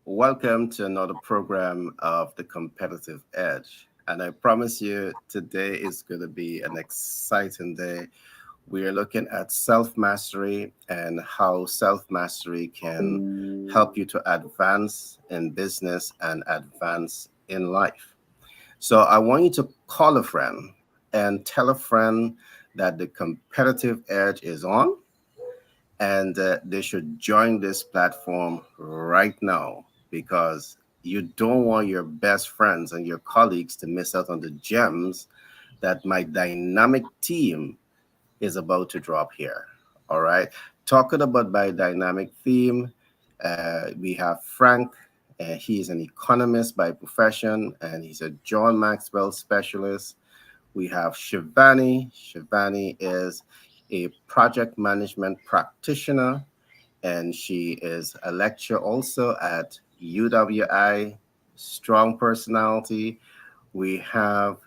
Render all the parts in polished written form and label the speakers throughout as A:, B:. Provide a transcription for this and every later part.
A: Welcome to another program of The Competitive Edge. And I promise you, today is going to be an exciting day. We are looking at self mastery and how self mastery can help you to advance in business and advance in life. So I want you to call a friend and tell a friend that the competitive edge is on and they should join this platform right now because you don't want your best friends and your colleagues to miss out on the gems that my dynamic team is about to drop here. All right. Talking about my dynamic theme, we have Frank. He is an economist by profession and he's a John Maxwell specialist. We have Shivani. Shivani is a project management practitioner and she is a lecturer also at UWI. Strong personality. We have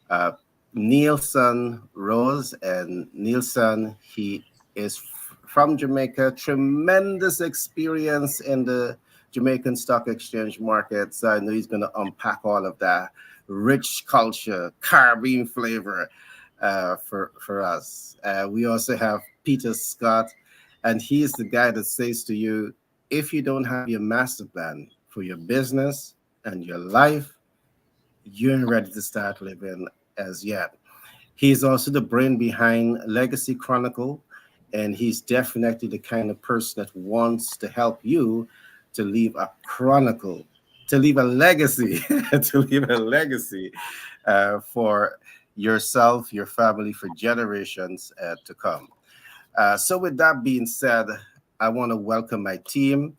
A: uh, Nielsen Rose, and Nielsen, he is from Jamaica. Tremendous experience in the Jamaican Stock Exchange market. So I know he's going to unpack all of that rich culture, Caribbean flavor for us. We also have Peter Scott, and he is the guy that says to you, if you don't have your master plan for your business and your life, you ain't ready to start living as yet. He's also the brain behind Legacy Chronicle, and he's definitely the kind of person that wants to help you to leave a chronicle, to leave a legacy, to leave a legacy for yourself, your family, for generations to come. So, with that being said, I want to welcome my team.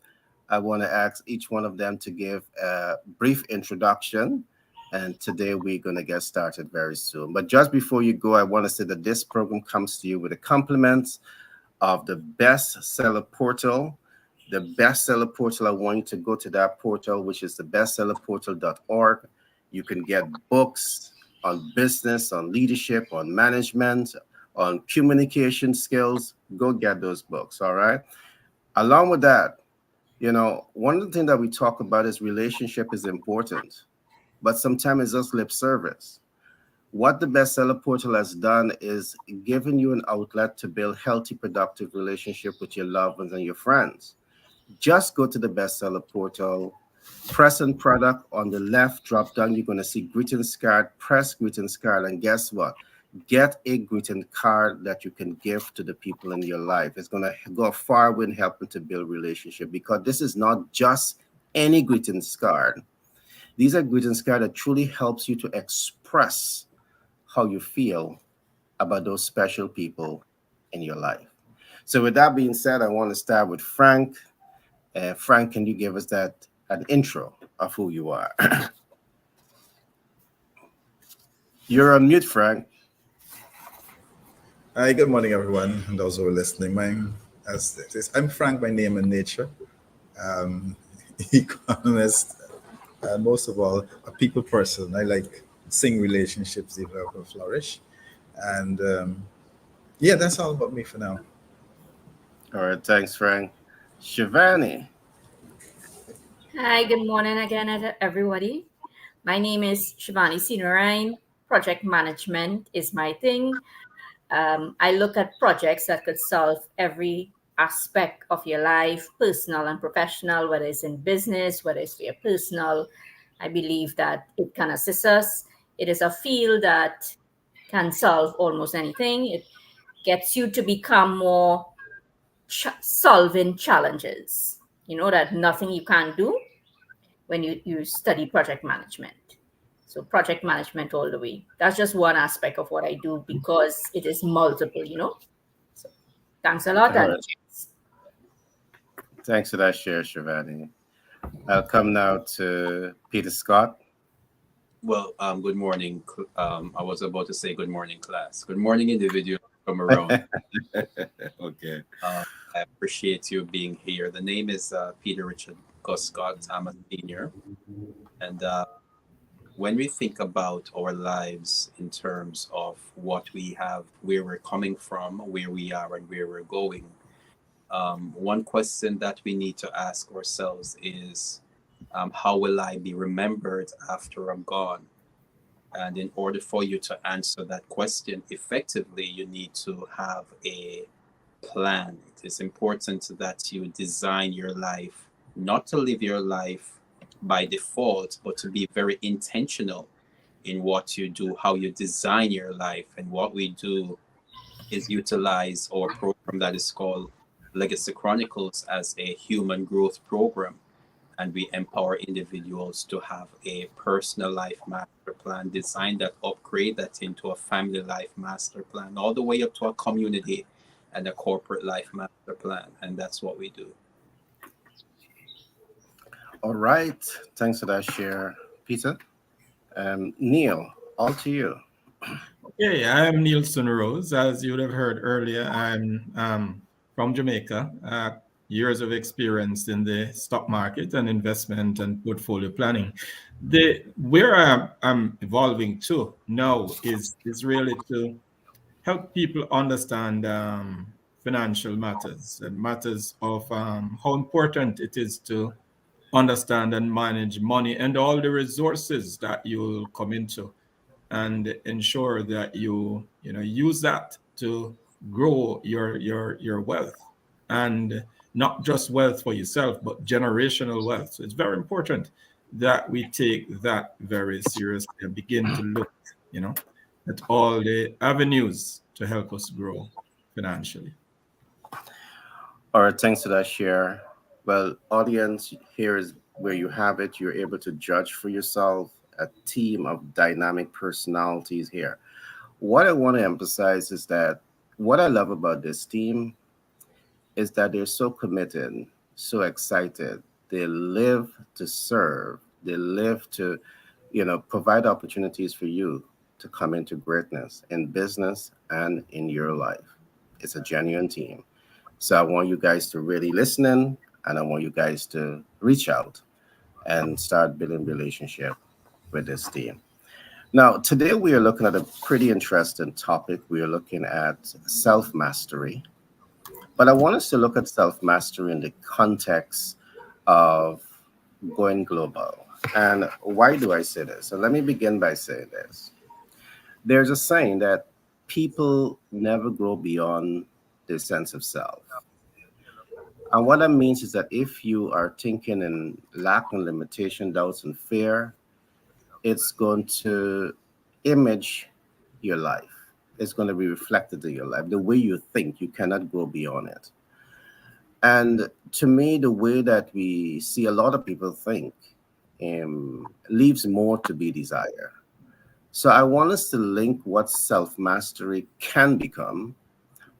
A: I want to ask each one of them to give a brief introduction. And today we're going to get started very soon. But just before you go, I want to say that this program comes to you with the compliments of the bestseller portal. The bestseller portal, I want you to go to that portal, which is the bestsellerportal.org. You can get books on business, on leadership, on management, on communication skills. Go get those books, all right? Along with that, one of the things that we talk about is relationship is important, but sometimes it's just lip service. What the bestseller portal has done is given you an outlet to build healthy, productive relationship with your loved ones and your friends. Just go to the bestseller portal, press on product on the left drop down. You're going to see greetings card, press greetings card, and guess what? Get a greeting card that you can give to the people in your life. It's going to go far way in helping to build relationship because this is not just any greetings card. These are greetings cards that truly helps you to express how you feel about those special people in your life. So with that being said, I want to start with Frank. Frank, can you give us that an intro of who you are? You're on mute, Frank.
B: Hi, good morning, everyone, and those who are listening. I'm Frank by name and nature, um, economist, and most of all, a people person. I like seeing relationships develop and flourish, and yeah, that's all about me for now.
A: All right, thanks, Frank. Shivani.
C: Hi, good morning again, everybody. My name is Shivani Sinarain. Project management is my thing. I look at projects that could solve every aspect of your life, personal and professional, whether it's in business, whether it's for your personal. I believe that it can assist us. It is a field that can solve almost anything. It gets you to become more solving challenges. You know that nothing you can't do when you study project management. So project management all the way. That's just one aspect of what I do because it is multiple. So thanks a lot.
A: All
C: And
A: right, thanks for that share, Shivani. I'll come now to Peter Scott.
D: Well, good morning. I was about to say good morning, class. Good morning, individual from around.
A: Okay.
D: I appreciate you being here. The name is Peter Richard Scott. I'm a senior. And when we think about our lives in terms of what we have, where we're coming from, where we are, and where we're going, One question that we need to ask ourselves is, how will I be remembered after I'm gone? And in order for you to answer that question effectively, you need to have a plan. It is important that you design your life, not to live your life by default, but to be very intentional in what you do, how you design your life. And what we do is utilize our program that is called Legacy Chronicles as a human growth program, and we empower individuals to have a personal life master plan, design that, upgrade that into a family life master plan, all the way up to a community and a corporate life master plan. And that's what we do.
A: All right. Thanks for that share, Peter. Neil, all to you.
E: Okay, I'm Nielsen Rose. As you would have heard earlier, I'm from Jamaica. Years of experience in the stock market and investment and portfolio planning. Where I'm evolving to now is really to help people understand financial matters and matters of how important it is to understand and manage money and all the resources that you'll come into, and ensure that you use that to grow your wealth, and not just wealth for yourself but generational wealth. So it's very important that we take that very seriously and begin to look you know at all the avenues to help us grow financially.
A: All right, thanks for that share. Well, audience, here is where you have it. You're able to judge for yourself a team of dynamic personalities here. What I want to emphasize is that what I love about this team is that they're so committed, so excited. They live to serve. They live to, provide opportunities for you to come into greatness in business and in your life. It's a genuine team. So I want you guys to really listen in, and I want you guys to reach out and start building relationship with this team. Now, today we are looking at a pretty interesting topic. We are looking at self mastery, but I want us to look at self mastery in the context of going global. And why do I say this? So let me begin by saying this. There's a saying that people never grow beyond their sense of self. And what that means is that if you are thinking in lack and limitation, doubts and fear, it's going to image your life. It's going to be reflected in your life. The way you think, you cannot go beyond it. And to me, the way that we see a lot of people think leaves more to be desired. So I want us to link what self mastery can become,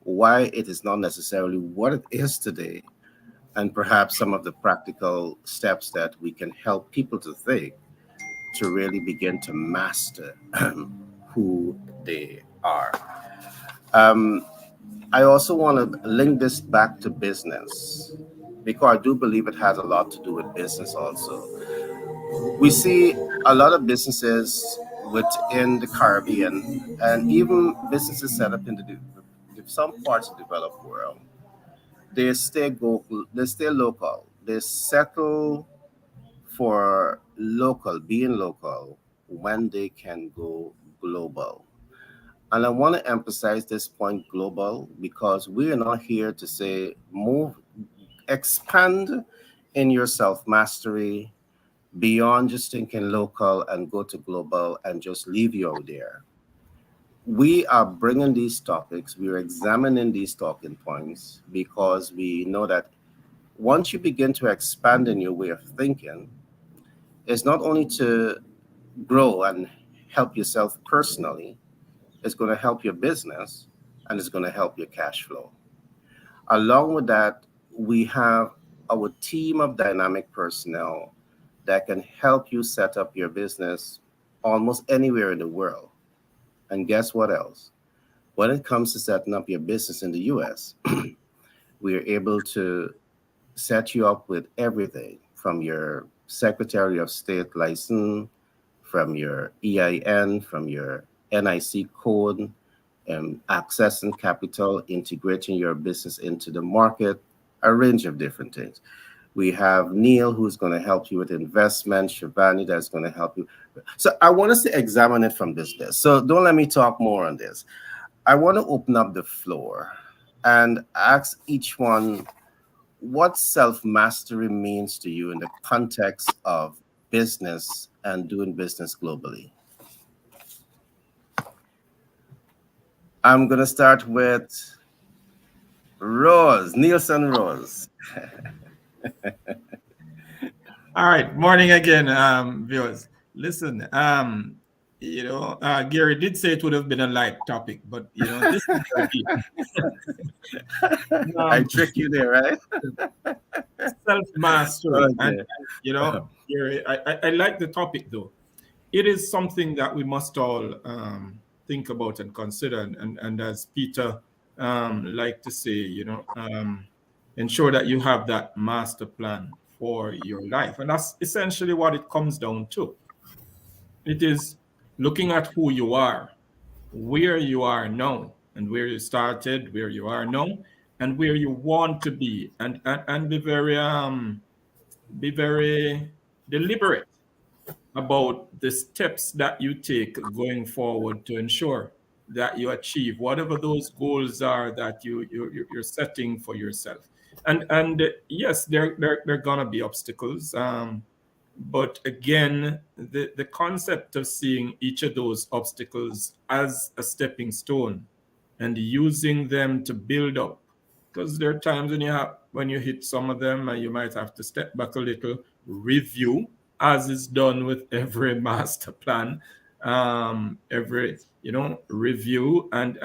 A: why it is not necessarily what it is today, and perhaps some of the practical steps that we can help people to take to really begin to master who they are. Um, I also want to link this back to business because I do believe it has a lot to do with business also. We see a lot of businesses within the Caribbean and even businesses set up in some parts of the developed world. They stay local. They settle for being local when they can go global. And I want to emphasize this point global because we are not here to say move, expand in your self mastery beyond just thinking local and go to global and just leave you out there. We are bringing these topics, we're examining these talking points because we know that once you begin to expand in your way of thinking, it's not only to grow and help yourself personally, it's going to help your business and it's going to help your cash flow. Along with that, we have our team of dynamic personnel that can help you set up your business almost anywhere in the world. And guess what else? When it comes to setting up your business in the US, we are able to set you up with everything from your Secretary of State license, from your EIN, from your NIC code, accessing capital, integrating your business into the market, a range of different things. We have Neil, who's going to help you with investment, Shivani, that's going to help you. So I want us to examine it from this desk. So don't let me talk more on this. I want to open up the floor and ask each one what self mastery means to you in the context of business and doing business globally. I'm going to start with Rose, Nielsen Rose.
E: All right, morning again, viewers. Listen, Gary did say it would have been a light topic, but this is very deep.
A: I
E: Um,
A: trick you there, right?
E: Self-mastery, and
A: Okay.
E: Gary, I like the topic though. It is something that we must all think about and consider, and as Peter like to say, ensure that you have that master plan for your life, and that's essentially what it comes down to. It is looking at who you are, where you are now, and where you started, where you are now, and where you want to be, and be very deliberate about the steps that you take going forward to ensure that you achieve whatever those goals are that you're setting for yourself. And yes, there are gonna be obstacles. But again, the concept of seeing each of those obstacles as a stepping stone and using them to build up, because there are times when you hit some of them and you might have to step back a little, review, as is done with every master plan. Every review and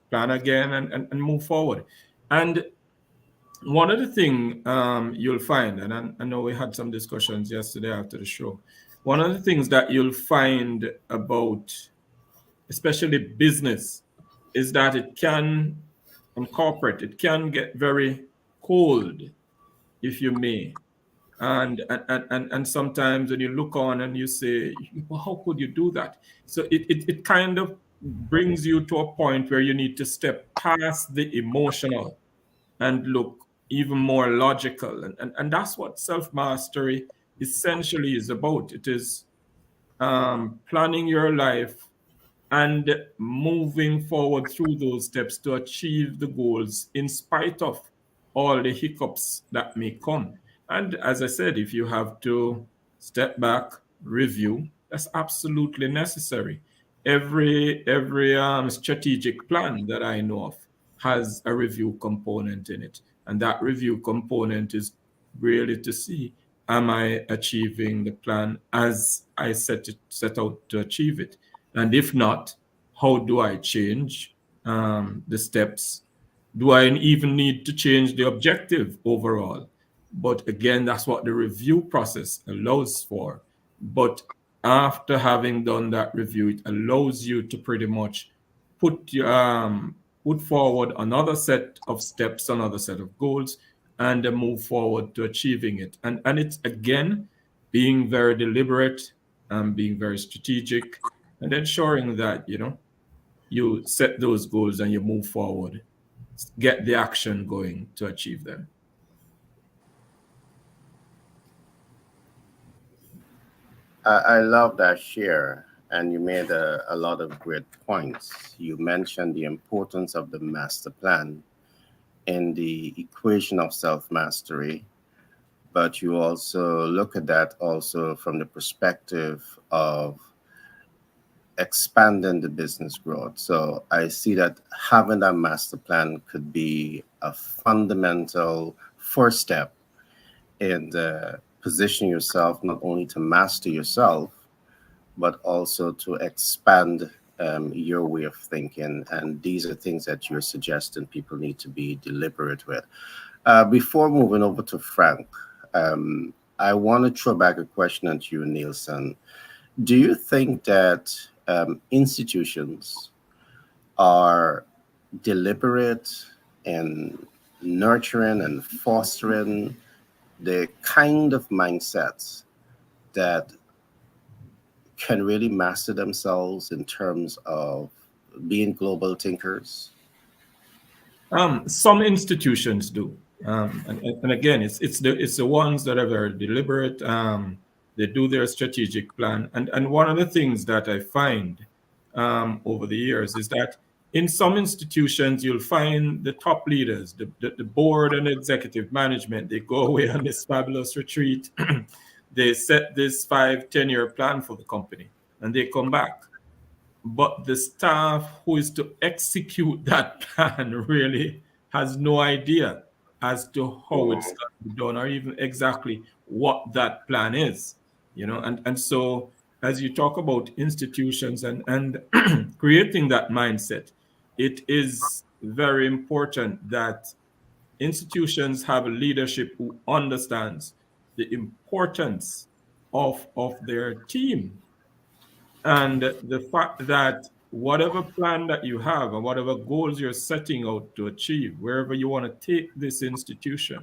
E: plan again and move forward. And one of the things you'll find, and I know we had some discussions yesterday after the show, one of the things that you'll find about especially business is that it can, and corporate, it can get very cold, if you may. And sometimes when you look on and you say, well, how could you do that? So it kind of brings you to a point where you need to step past the emotional and look even more logical. And that's what self mastery essentially is about. It is planning your life and moving forward through those steps to achieve the goals in spite of all the hiccups that may come. And as I said, if you have to step back, review, that's absolutely necessary. Every strategic plan that I know of has a review component in it, and that review component is really to see, am I achieving the plan as I set out to achieve it? And if not, how do I change the steps? Do I even need to change the objective overall? But again, that's what the review process allows for. But after having done that review, it allows you to pretty much put forward another set of steps, another set of goals, and then move forward to achieving it. And it's again being very deliberate and being very strategic and ensuring that you set those goals and you move forward, get the action going to achieve them.
A: I love that share, and you made a lot of great points. You mentioned the importance of the master plan in the equation of self mastery, but you also look at that also from the perspective of expanding the business growth. So I see that having that master plan could be a fundamental first step in positioning yourself not only to master yourself, but also to expand your way of thinking. And these are things that you're suggesting people need to be deliberate with. Before moving over to Frank, I want to throw back a question at you, Nielsen. Do you think that institutions are deliberate in nurturing and fostering the kind of mindsets that can really master themselves in terms of being global thinkers?
E: Some institutions do, and again, it's the ones that are very deliberate. They do their strategic plan, and one of the things that I find over the years is that in some institutions you'll find the top leaders, the board and executive management. They go away on this fabulous retreat. They set this 5, 10 year plan for the company, and they come back, but the staff who is to execute that plan really has no idea as to how it's
A: Mhm.
E: going to be done or even exactly what that plan is, and so as you talk about institutions and creating that mindset, it is very important that institutions have a leadership who understands the importance of their team, and the fact that whatever plan that you have and whatever goals you're setting out to achieve, wherever you want to take this institution,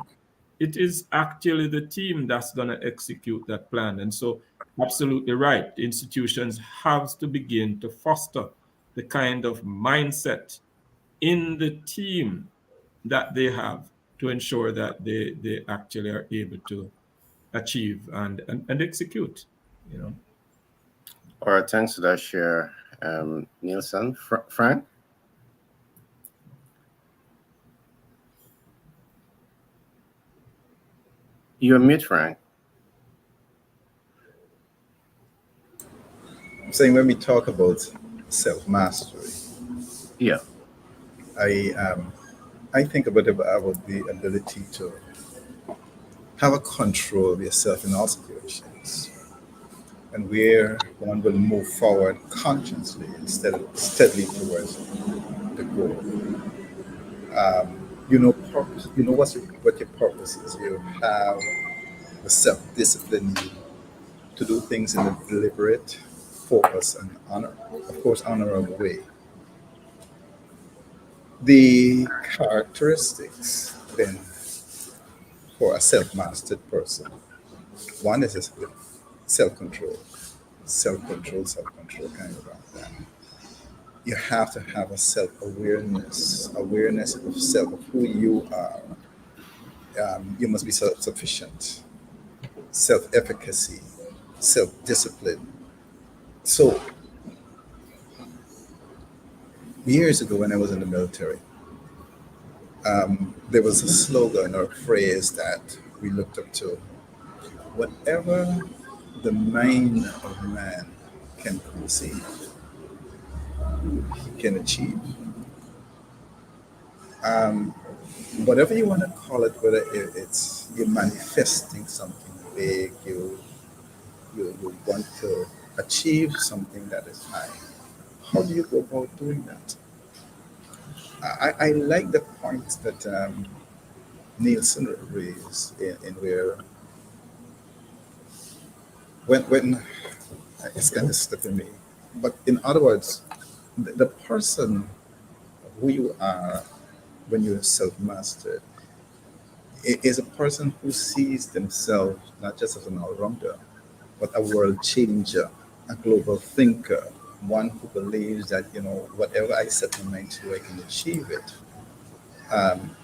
E: it is actually the team that's going to execute that plan. And so, absolutely right, institutions have to begin to foster the kind of mindset in the team that they have to ensure that they actually are able to achieve and execute, you know.
A: All right, thanks for that share, Nielsen. Frank? You're mute, Frank.
B: I'm saying when we talk about self mastery,
A: Yeah.
B: I um, I think about the ability to have a control of yourself in all situations, and where one will move forward consciously instead of steadily towards the goal. You know purpose. You know what your purpose is. You have the self discipline to do things in a deliberate, focus, and honor, of course, honorable way. The characteristics then for a self-mastered person, one is self-control, self-control, self-control kind of that. You have to have a self-awareness, awareness of self, of who you are. You must be self-sufficient, self-efficacy, self-discipline. So years ago when I was in the military, there was a slogan or phrase that we looked up to. Whatever the mind of man can conceive, he can achieve. Um, Whatever you want to call it, whether it's you're manifesting something big, you want to achieve something that is high. How do you go about doing that? I like the point that Nielsen raised in where when it's kind of slipping me, but in other words, the person who you are when you're self-mastered is a person who sees themselves not just as an all-rounder, but a world changer, a global thinker, one who believes that whatever I set my mind to, I can achieve it. Um,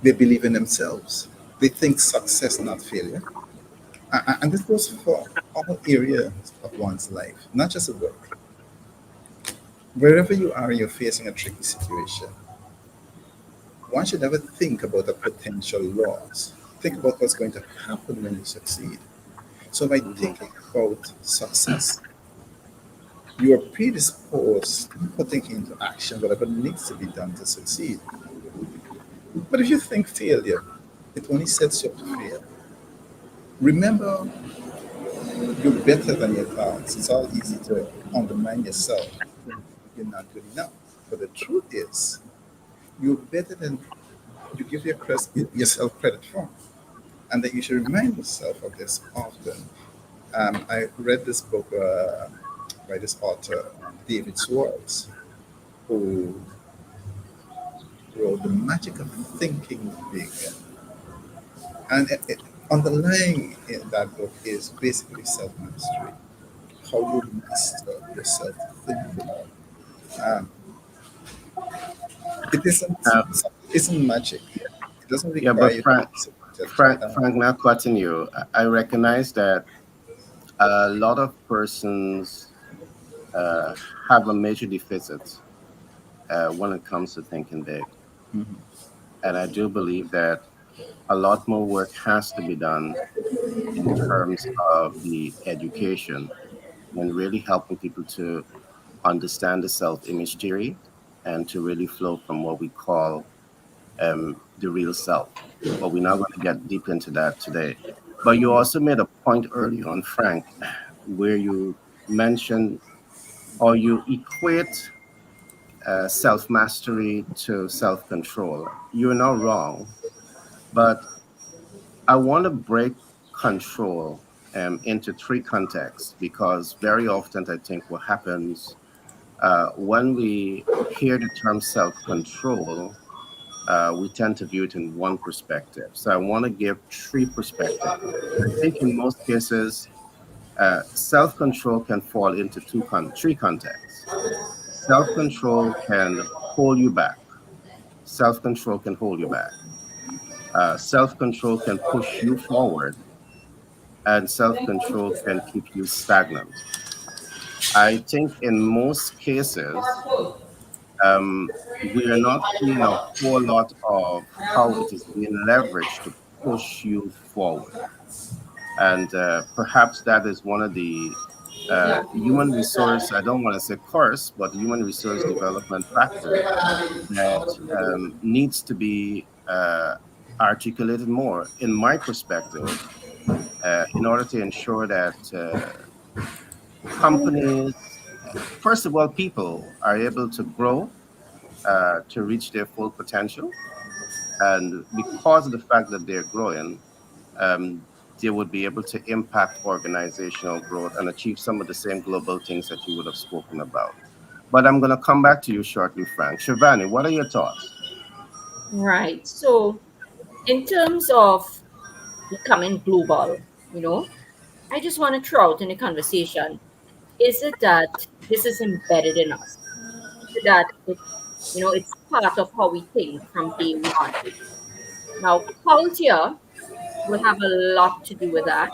B: they believe in themselves. They think success, not failure. And this goes for all areas of one's life, not just at work. Wherever you are, you're facing a tricky situation. One should never think about the potential loss. Think about what's going to happen when you succeed. So by
A: Hmm.
B: thinking about success, you are predisposed to putting into action whatever needs to be done to succeed. But if you think failure, it only sets you up to fail. Remember, you're better than your thoughts. It's all easy to undermine yourself. You're not good enough. But the truth is, you're better than you give yourself credit for. And that you should remind yourself of this often. I read this book by this author, David Swartz, who wrote The Magic of Thinking Big. And underlying in that book is basically self mastery, how you master yourself to think big. Um, It isn't,
A: Uh,
B: it isn't magic. It doesn't
A: yeah,
B: require
A: but
B: you to
A: Frank,
B: be super
A: Frank, Frank, not cutting you. I recognize that a lot of persons uh, have a major deficit when it comes to thinking big.
B: Mhm.
A: And I do believe that a lot more work has to be done in terms of the education and really helping people to understand the self image theory and to really flow from what we call the real self. But we're not going to get deep into that today. But you also made a point earlier on, Frank, where you mentioned or you equate self mastery to self control. You're not wrong, but I want to break control into three contexts because very often I think what happens when we hear the term self control, we tend to view it in one perspective. So I want to give three perspectives. I think in most cases, self control can fall into three contexts. Self control can hold you back. Self control can hold you back. Self control can push you forward, and self control can keep you stagnant. I think in most cases, we are not seeing a whole lot of how it is being leveraged to push you forward. And perhaps that is one of the human resource, I don't want to say curse, but human resource development factors that needs to be articulated more, in my perspective, in order to ensure that companies, first of all, people are able to grow to reach their full potential. And because of the fact that they're growing, um, they would be able to impact organizational growth and achieve some of the same global things that you would have spoken about. But I'm going to come back to you shortly, Frank. Shivani, what are your thoughts?
C: Right. So, in terms of becoming global, you know, I just want to throw out in the conversation, is it that this is embedded in us? Is it that it's part of how we think from day one? Now, culture will have a lot to do with that.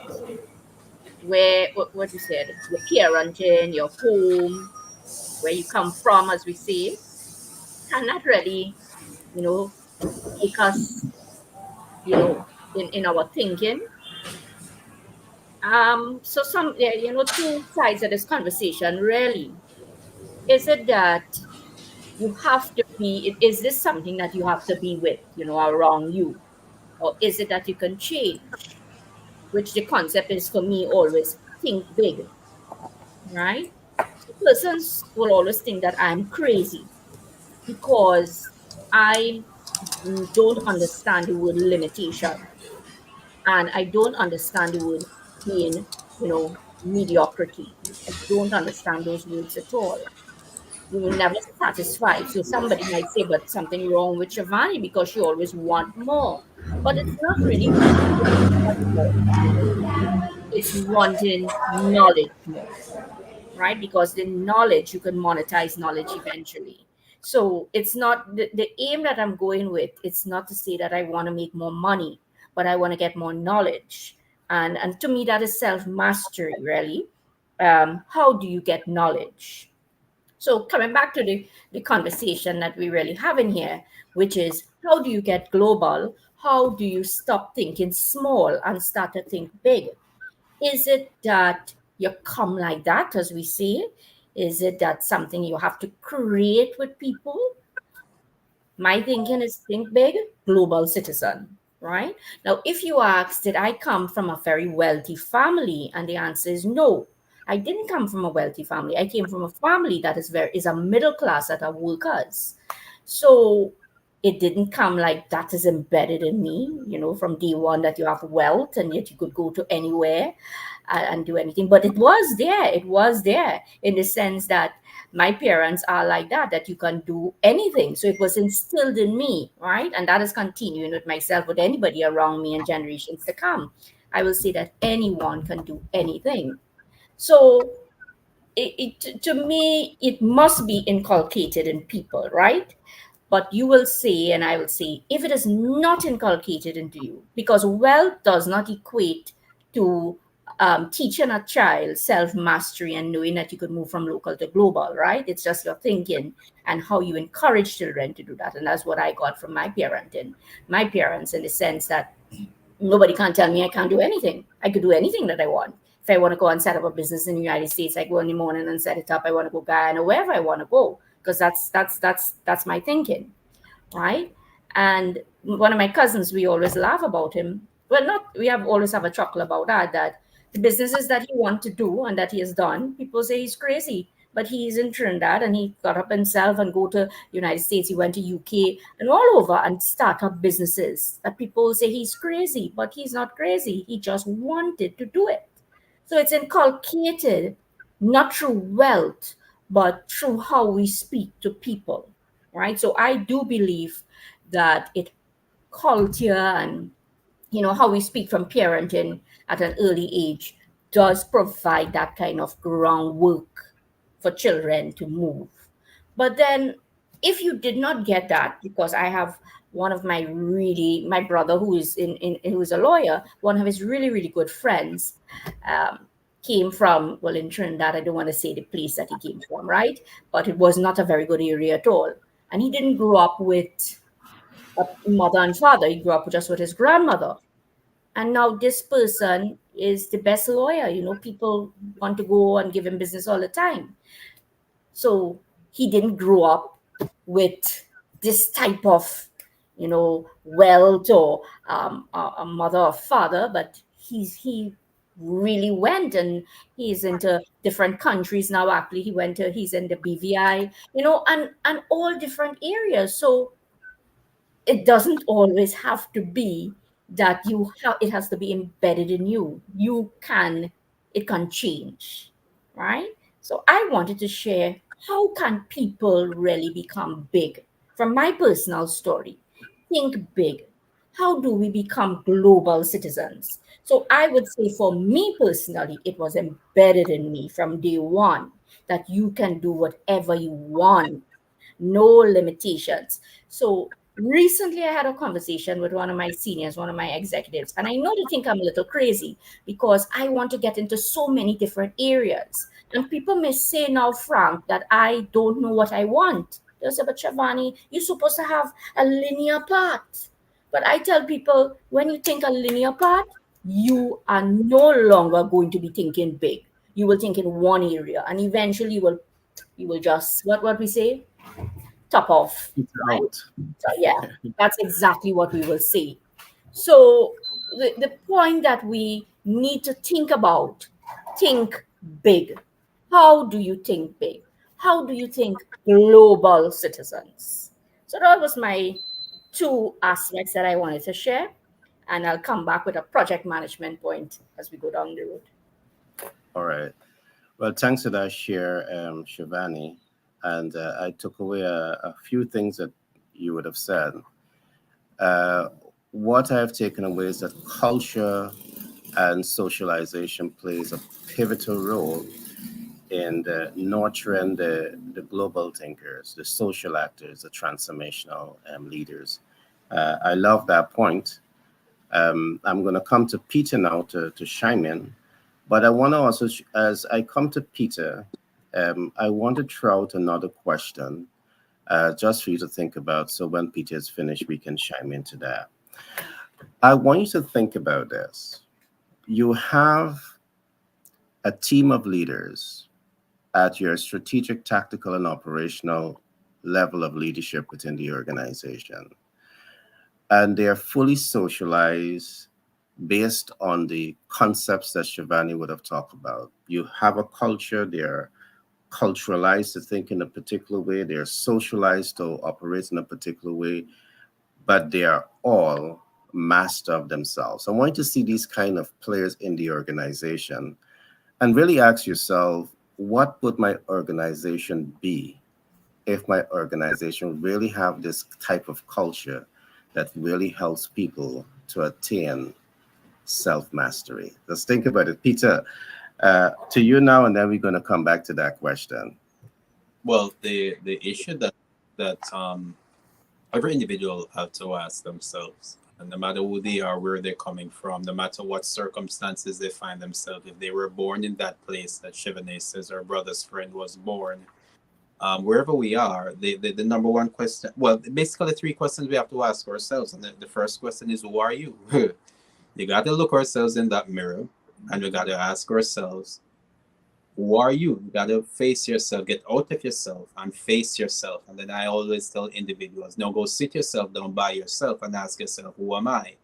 C: Where, what you said, your parenting, your home, where you come from, as we say, cannot really, you know, take us, in our thinking. So some, yeah, two sides of this conversation really. Is it that you have to be, is this something that you have to be with, around you? Or is it that you can change? Which the concept is for me always think big, right? So persons will always think that I'm crazy because I don't understand the word limitation and I don't understand the word being, mediocrity. I don't understand those words at all. You will never satisfy. So somebody might say, but something wrong with Shivani because she always want more. But it's not really wanting more. It's wanting knowledge more, right? Because the knowledge, you can monetize knowledge eventually. So it's not the aim that I'm going with, it's not to say that I want to make more money, but I want to get more knowledge. And to me, that is self-mastery, really. How do you get knowledge? So coming back to the conversation that we really have in here, which is how do you get global? How do you stop thinking small and start to think big? Is it that you come like that, as we say? Is it that something you have to create with people? My thinking is think big, global citizen, right? Now, if you ask, did I come from a very wealthy family? And the answer is no. I didn't come from a wealthy family. I came from a family that is a middle class that are workers. So it didn't come like that is embedded in me, from day one that you have wealth and yet you could go to anywhere and do anything. But it was there. It was there in the sense that my parents are like that you can do anything. So it was instilled in me, right? And that is continuing with myself, with anybody around me and generations to come. I will say that anyone can do anything. So to me, it must be inculcated in people, right? But you will say, and I will say, if it is not inculcated into you, because wealth does not equate to teaching a child self mastery and knowing that you could move from local to global, right? It's just your thinking and how you encourage children to do that. And that's what I got from my parenting, my parents, in the sense that nobody can tell me I can't do anything. I could do anything that I want. If I want to go and set up a business in the United States, I go in the morning and set it up. I want to go Guyana, wherever I want to go, because that's my thinking, right? And one of my cousins, we always laugh about him. Well, not we have always have a chuckle about that. That the businesses that he wants to do and that he has done, people say he's crazy. But he's in Trinidad and he got up himself and go to United States. He went to UK and all over and start up businesses that people say he's crazy, but he's not crazy. He just wanted to do it. So it's inculcated not through wealth, but through how we speak to people, right? So I do believe that it culture and how we speak from parenting at an early age does provide that kind of groundwork for children to move. But then if you did not get that, because I have one of my brother who is who is a lawyer, one of his really really good friends um, came from, well, in Trinidad, I don't want to say the place that he came from, right? But it was not a very good area at all. And he didn't grow up with a mother and father. He grew up just with his grandmother. And now this person is the best lawyer. People want to go and give him business all the time. So he didn't grow up with this type of, wealth or a mother or father, but he really went, and he's into different countries now. Actually, he's in the BVI, and all different areas. So it doesn't always have to be that it has to be embedded in you. It can change, right? So I wanted to share, how can people really become big? From my personal story, think big. How do we become global citizens? So I would say, for me personally, it was embedded in me from day one that you can do whatever you want, no limitations. So recently, I had a conversation with one of my seniors, one of my executives, and I know they think I'm a little crazy because I want to get into so many different areas. And people may say now, Frank, that I don't know what I want. They'll say, but Shivani, you're supposed to have a linear path. But I tell people, when you think a linear path, you are no longer going to be thinking big. You will think in one area, and eventually you will just, what we say, top off,
A: It's
C: right?
A: out.
C: So yeah, that's exactly what we will see. So the point that we need to think about, think big. How do you think big? How do you think global citizens? So that was my two aspects that I wanted to share. And I'll come back with a project management point as we go down the road.
A: All right. Well, thanks for that share, Shivani. And I took away a few things that you would have said. Uh, what I've taken away is that culture and socialization plays a pivotal role in nurturing the global thinkers, the social actors, the transformational leaders. I love that point. I'm going to come to Peter now to chime in, but I want to also, as I come to Peter, I want to throw out another question just for you to think about. So when Peter is finished, we can chime into that. I want you to think about this. You have a team of leaders at your strategic, tactical, and operational level of leadership within the organization. And they are fully socialized based on the concepts that Shivani would have talked about. You have a culture, they're culturalized to think in a particular way, they're socialized to operate in a particular way, but they are all master of themselves. I want you to see these kind of players in the organization and really ask yourself, what would my organization be if my organization really have this type of culture that really helps people to attain self-mastery? Let's think about it. Peter, to you now, and then we're going to come back to that question.
D: Well, the issue that every individual have to ask themselves, and no matter who they are, where they're coming from, no matter what circumstances they find themselves, if they were born in that place that Chevrolet says our brother's friend was born, wherever we are, the number one question, well, basically three questions we have to ask ourselves. And the first question is, who are you? You got to look ourselves in that mirror, and we got to ask ourselves, who are you? You got to face yourself, get out of yourself and face yourself. And then I always tell individuals, now go sit yourself down by yourself and ask yourself, who am I?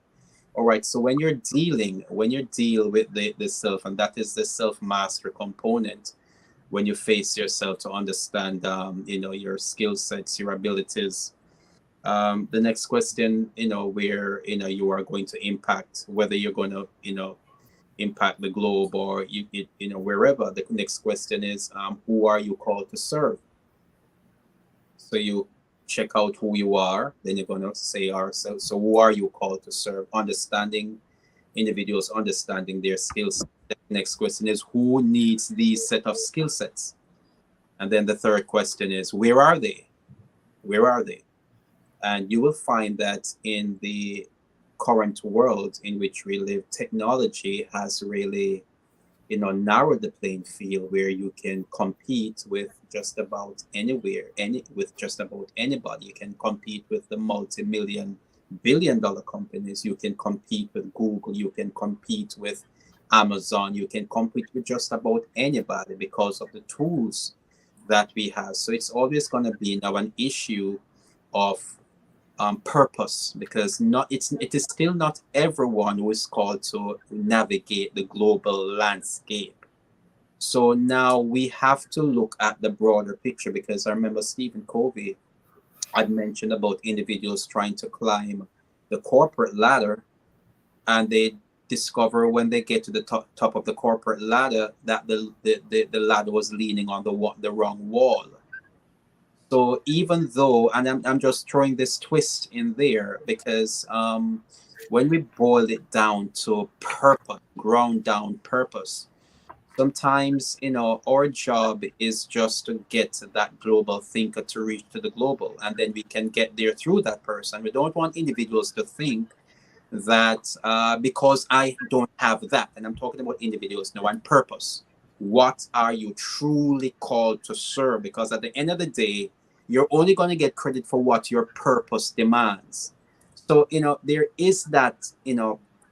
D: All right. So when you deal with the self, and that is the self master component, when you face yourself to understand, your skill sets, your abilities. The next question, where, you are going to impact, whether you're going to, impact the globe or wherever. The next question is, who are you called to serve? So you check out who you are, then you're going to say ourselves. So who are you called to serve? Understanding individuals, understanding their skills. The next question is, who needs these set of skill sets? And then the third question is, where are they? Where are they? And you will find that in the current world in which we live, technology has really, narrowed the playing field where you can compete with just about anywhere, with just about anybody. You can compete with the multi-million, billion-dollar companies. You can compete with Google. You can compete with Amazon. You can compete with just about anybody because of the tools that we have. So it's always going to be now an issue of purpose, because it is still not everyone who is called to navigate the global landscape. So now we have to look at the broader picture, because I remember Stephen Covey had mentioned about individuals trying to climb the corporate ladder, and they discover when they get to the top of the corporate ladder that the ladder was leaning on the wrong wall. So even though, and I'm just throwing this twist in there, because when we boil it down to purpose, ground down purpose, sometimes, our job is just to get that global thinker to reach to the global, and then we can get there through that person. We don't want individuals to think that because I don't have that, and I'm talking about individuals now, and purpose. What are you truly called to serve? Because at the end of the day, you're only going to get credit for what your purpose demands. So, there is that,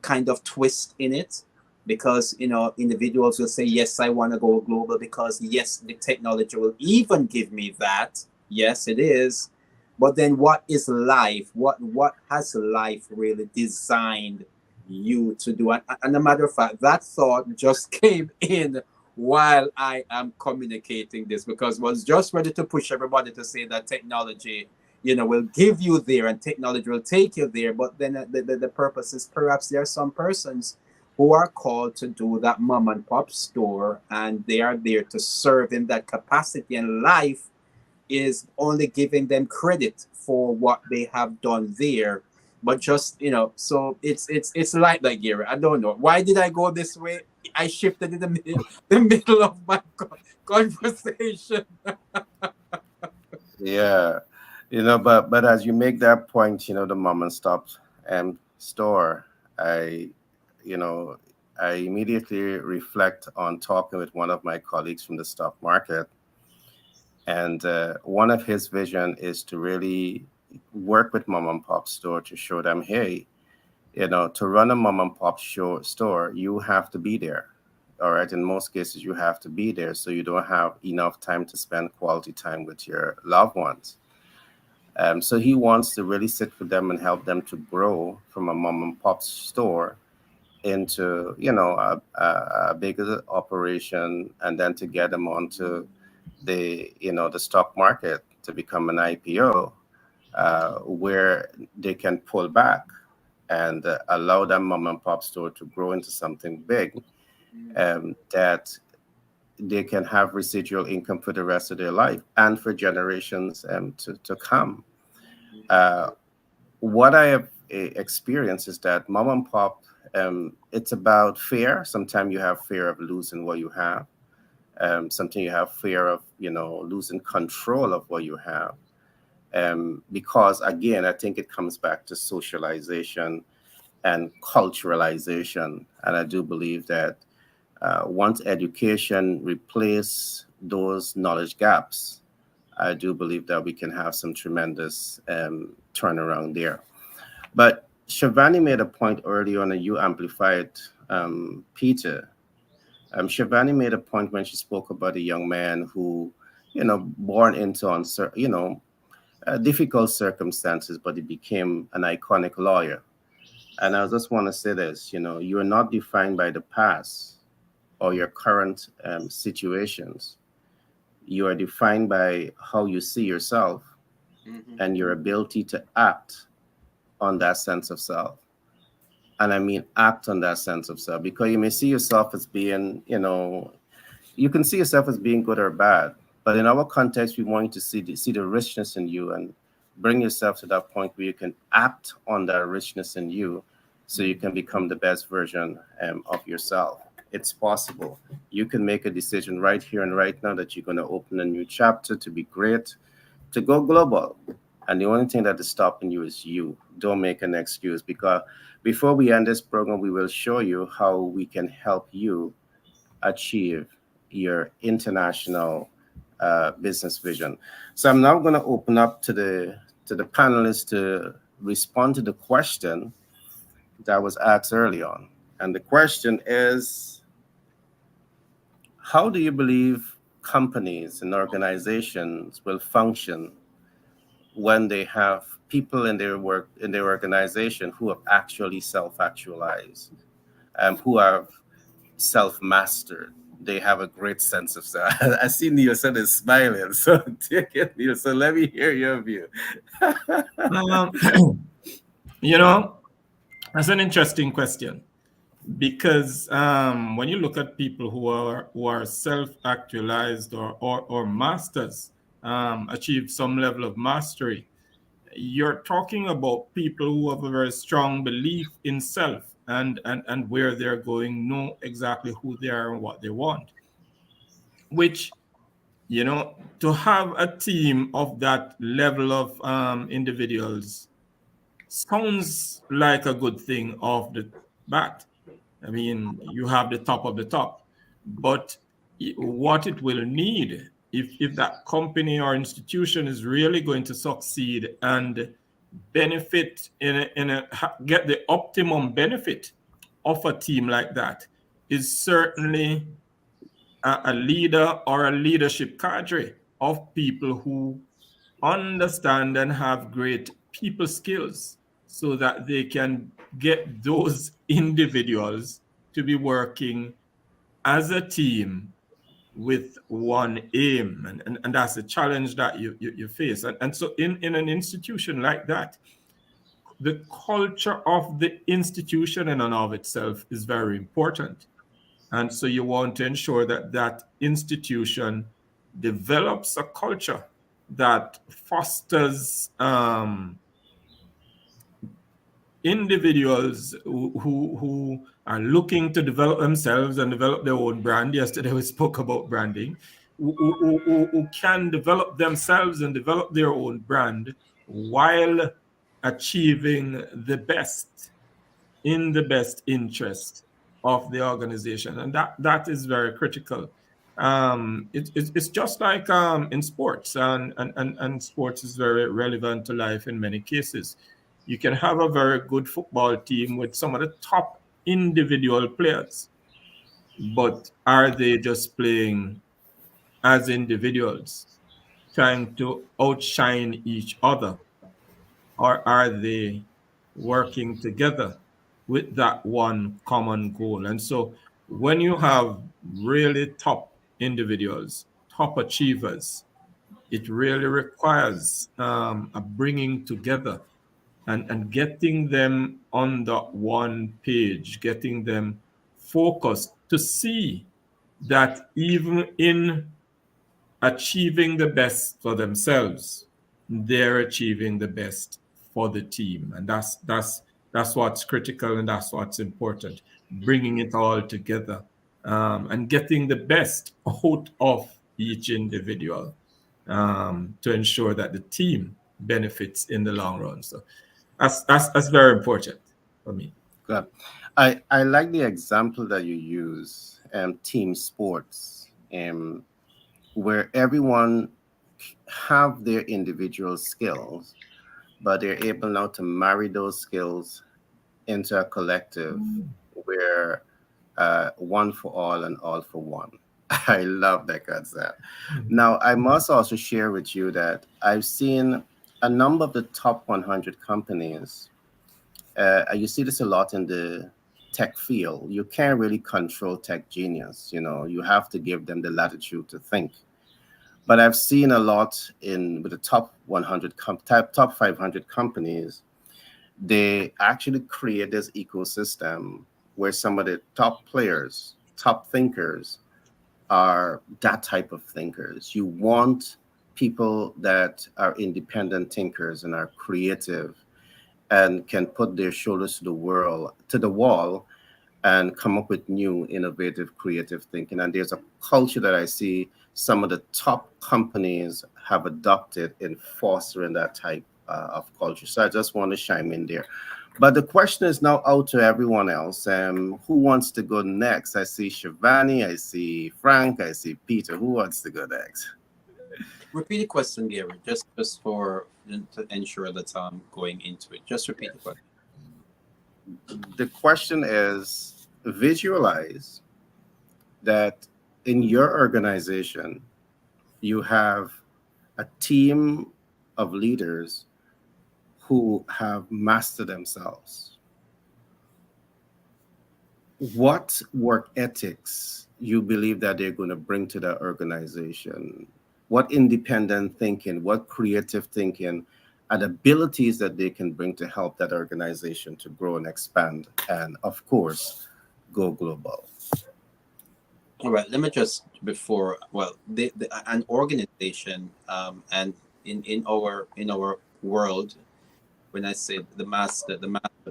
D: kind of twist in it, because, individuals will say, yes, I want to go global because, yes, the technology will even give me that. Yes, it is. But then what is life? What has life really designed you to do? And a matter of fact, that thought just came in while I am communicating this, because I was just ready to push everybody to say that technology, will give you there and technology will take you there. But then the purpose is, perhaps there are some persons who are called to do that mom and pop store, and they are there to serve in that capacity, and life is only giving them credit for what they have done there. But just, so it's like that, Gary. I don't know why did I go this way. I shifted in the middle of my conversation.
A: Yeah, but as you make that point, the mom and stop store, I, you know, I immediately reflect on talking with one of my colleagues from the stock market, and one of his vision is to really work with mom and pop store to show them, hey, to run a mom and pop store, you have to be there. All right. In most cases, you have to be there. So you don't have enough time to spend quality time with your loved ones. So he wants to really sit with them and help them to grow from a mom and pop store into, a bigger operation, and then to get them onto the stock market to become an IPO, where they can pull back and allow that mom and pop store to grow into something big, that they can have residual income for the rest of their life and for generations to come. Uh, what I have experienced is that mom and pop, it's about fear. Sometimes you have fear of losing what you have. Sometimes you have fear of, losing control of what you have. Because again, I think it comes back to socialization and culturalization. And I do believe that once education replace those knowledge gaps, I do believe that we can have some tremendous turnaround there. But Shivani made a point earlier on, and you amplified, Peter. Shivani made a point when she spoke about a young man who, born into difficult circumstances, but he became an iconic lawyer. And I just want to say this, you are not defined by the past or your current situations. You are defined by how you see yourself
D: Hmm.
A: and your ability to act on that sense of self. And I mean, act on that sense of self, because you may see yourself as being, you can see yourself as being good or bad. But in our context, we want you to see the richness in you and bring yourself to that point where you can act on that richness in you, so you can become the best version of yourself. It's possible. You can make a decision right here and right now that you're going to open a new chapter to be great, to go global. And the only thing that is stopping you is you. Don't make an excuse, because before we end this program, we will show you how we can help you achieve your international business vision. So I'm now going to open up to the panelists to respond to the question that was asked early on. And the question is, how do you believe companies and organizations will function when they have people in their organization who have actually self-actualized, who have self-mastered? They have a great sense of self. I see Nielsen is smiling, so take it, Nielsen. Let me hear your view.
E: Um, you know, that's an interesting question, because when you look at people who are self-actualized or masters, achieve some level of mastery, you're talking about people who have a very strong belief in self, and where they're going, know exactly who they are and what they want. Which, to have a team of that level of individuals sounds like a good thing off the bat. I mean, you have the top of the top, but what it will need, if that company or institution is really going to succeed and benefit get the optimum benefit of a team like that, is certainly a leader or a leadership cadre of people who understand and have great people skills, so that they can get those individuals to be working as a team with one aim. And that's the challenge that you face. And so in an institution like that, the culture of the institution in and of itself is very important. And so you want to ensure that that institution develops a culture that fosters individuals who are looking to develop themselves and develop their own brand. Yesterday we spoke about branding, who can develop themselves and develop their own brand while achieving the best, in the best interest of the organization. And that is very critical. It's just like in sports, and sports is very relevant to life in many cases. You can have a very good football team with some of the top individual players, but are they just playing as individuals, trying to outshine each other? Or are they working together with that one common goal? And so when you have really top individuals, top achievers, it really requires a bringing together, and getting them on the one page, getting them focused to see that even in achieving the best for themselves, they're achieving the best for the team. And that's what's critical, and that's what's important. Bringing it all together, and getting the best out of each individual, to ensure that the team benefits in the long run. So that's very important for me.
A: Good. I like the example that you use, team sports, where everyone have their individual skills, but they're able now to marry those skills into a collective where one for all and all for one. I love that concept. Now, I must also share with you that I've seen a number of the top 100 companies. You see this a lot in the tech field. You can't really control tech genius. You have to give them the latitude to think. But I've seen a lot in with the top 100 top 500 companies. They actually create this ecosystem where some of the top players, top thinkers, are that type of thinkers. You want people that are independent thinkers and are creative and can put their shoulders to the wall and come up with new, innovative, creative thinking. And there's a culture that I see some of the top companies have adopted in fostering that type of culture. So I just want to chime in there. But the question is now out to everyone else. Who wants to go next? I see Shivani, I see Frank, I see Peter. Who wants to go next?
D: Repeat the question, Gary, just for to ensure that I'm going into it. Just repeat the question.
A: The question is, visualize that in your organization, you have a team of leaders who have mastered themselves. What work ethics you believe that they're going to bring to that organization? What independent thinking, what creative thinking, and abilities that they can bring to help that organization to grow and expand, and of course, go global.
D: All right, let me just before well, an organization, and in our world, when I say the master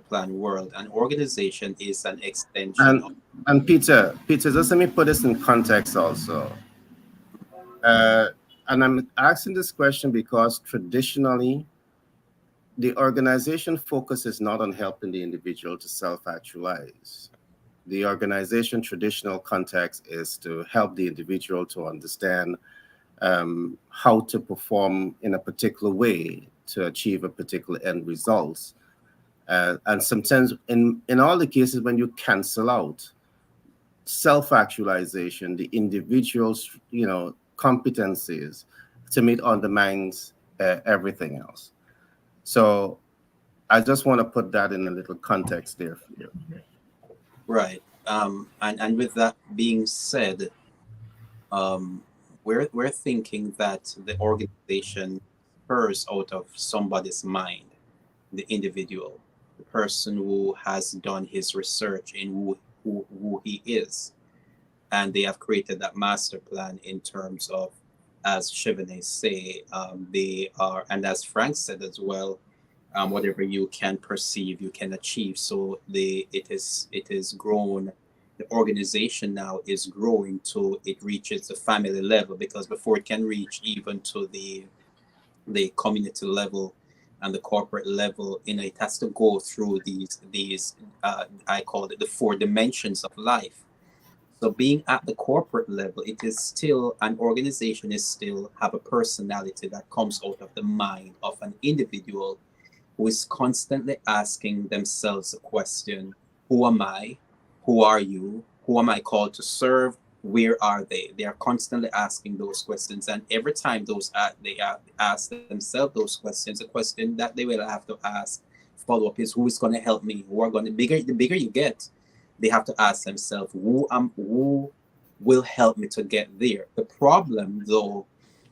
D: plan world, an organization is an extension of.
A: And Peter, just let me put this in context also. Uh, and I'm asking this question because traditionally, the organization focus is not on helping the individual to self-actualize. The organization traditional context is to help the individual to understand how to perform in a particular way to achieve a particular end result. And sometimes, in all the cases, when you cancel out self-actualization, the individual's competencies to meet undermines everything else. So I just want to put that in a little context there for you.
D: Right. And with that being said, um, we're thinking that the organization spurs out of somebody's mind, the individual, the person who has done his research in who he is, and they have created that master plan in terms of, as Chivene say, they are, and as Frank said as well, whatever you can perceive, you can achieve. So it is grown. The organization now is growing to it reaches the family level, because before it can reach even to the community level and the corporate level, it has to go through these I call it the four dimensions of life. So being at the corporate level, it is still an organization is still have a personality that comes out of the mind of an individual who is constantly asking themselves a question: who am I? Who are you? Who am I called to serve? Where are they? They are constantly asking those questions, and every time they ask themselves those questions, a question that they will have to ask follow up is, who is going to help me? Who are going to bigger the bigger you get, they have to ask themselves, who will help me to get there. The problem, though,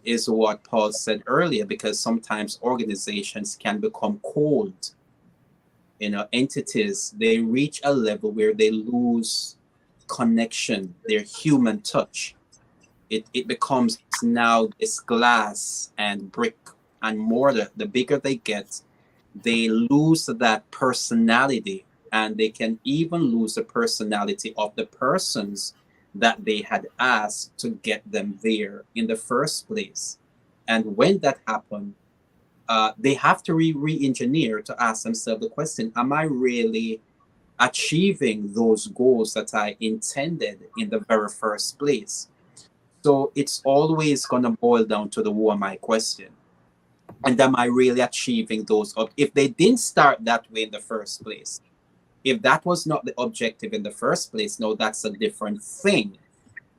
D: is what Paul said earlier, because sometimes organizations can become cold. Entities, they reach a level where they lose connection, their human touch. It becomes now this glass and brick and mortar. The bigger they get, they lose that personality, and they can even lose the personality of the persons that they had asked to get them there in the first place. And when that happens, they have to re-engineer to ask themselves the question: am I really achieving those goals that I intended in the very first place? So it's always going to boil down to the who am I question. And am I really achieving those? If they didn't start that way in the first place, if that was not the objective in the first place, no, that's a different thing.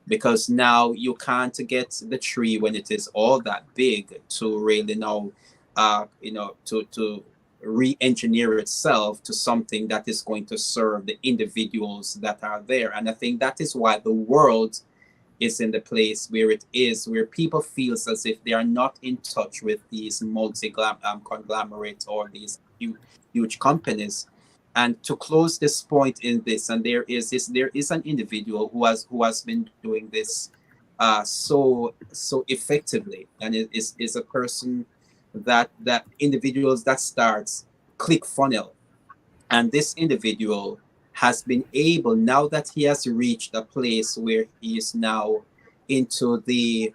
D: Because now you can't get the tree when it is all that big to really now, to re-engineer itself to something that is going to serve the individuals that are there. And I think that is why the world is in the place where it is, where people feels as if they are not in touch with these conglomerates or these huge companies. And to close this point in this, and there is an individual who has been doing this so effectively, and it is a person that individuals that starts ClickFunnel, and this individual has been able, now that he has reached a place where he is now into the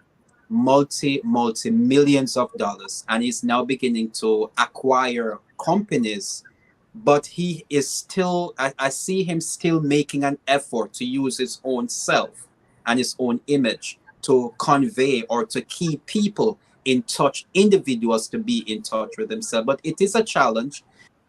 D: multi millions of dollars, and is now beginning to acquire companies. But he is still, I see him still making an effort to use his own self and his own image to convey or to keep people in touch, individuals to be in touch with themselves. But it is a challenge.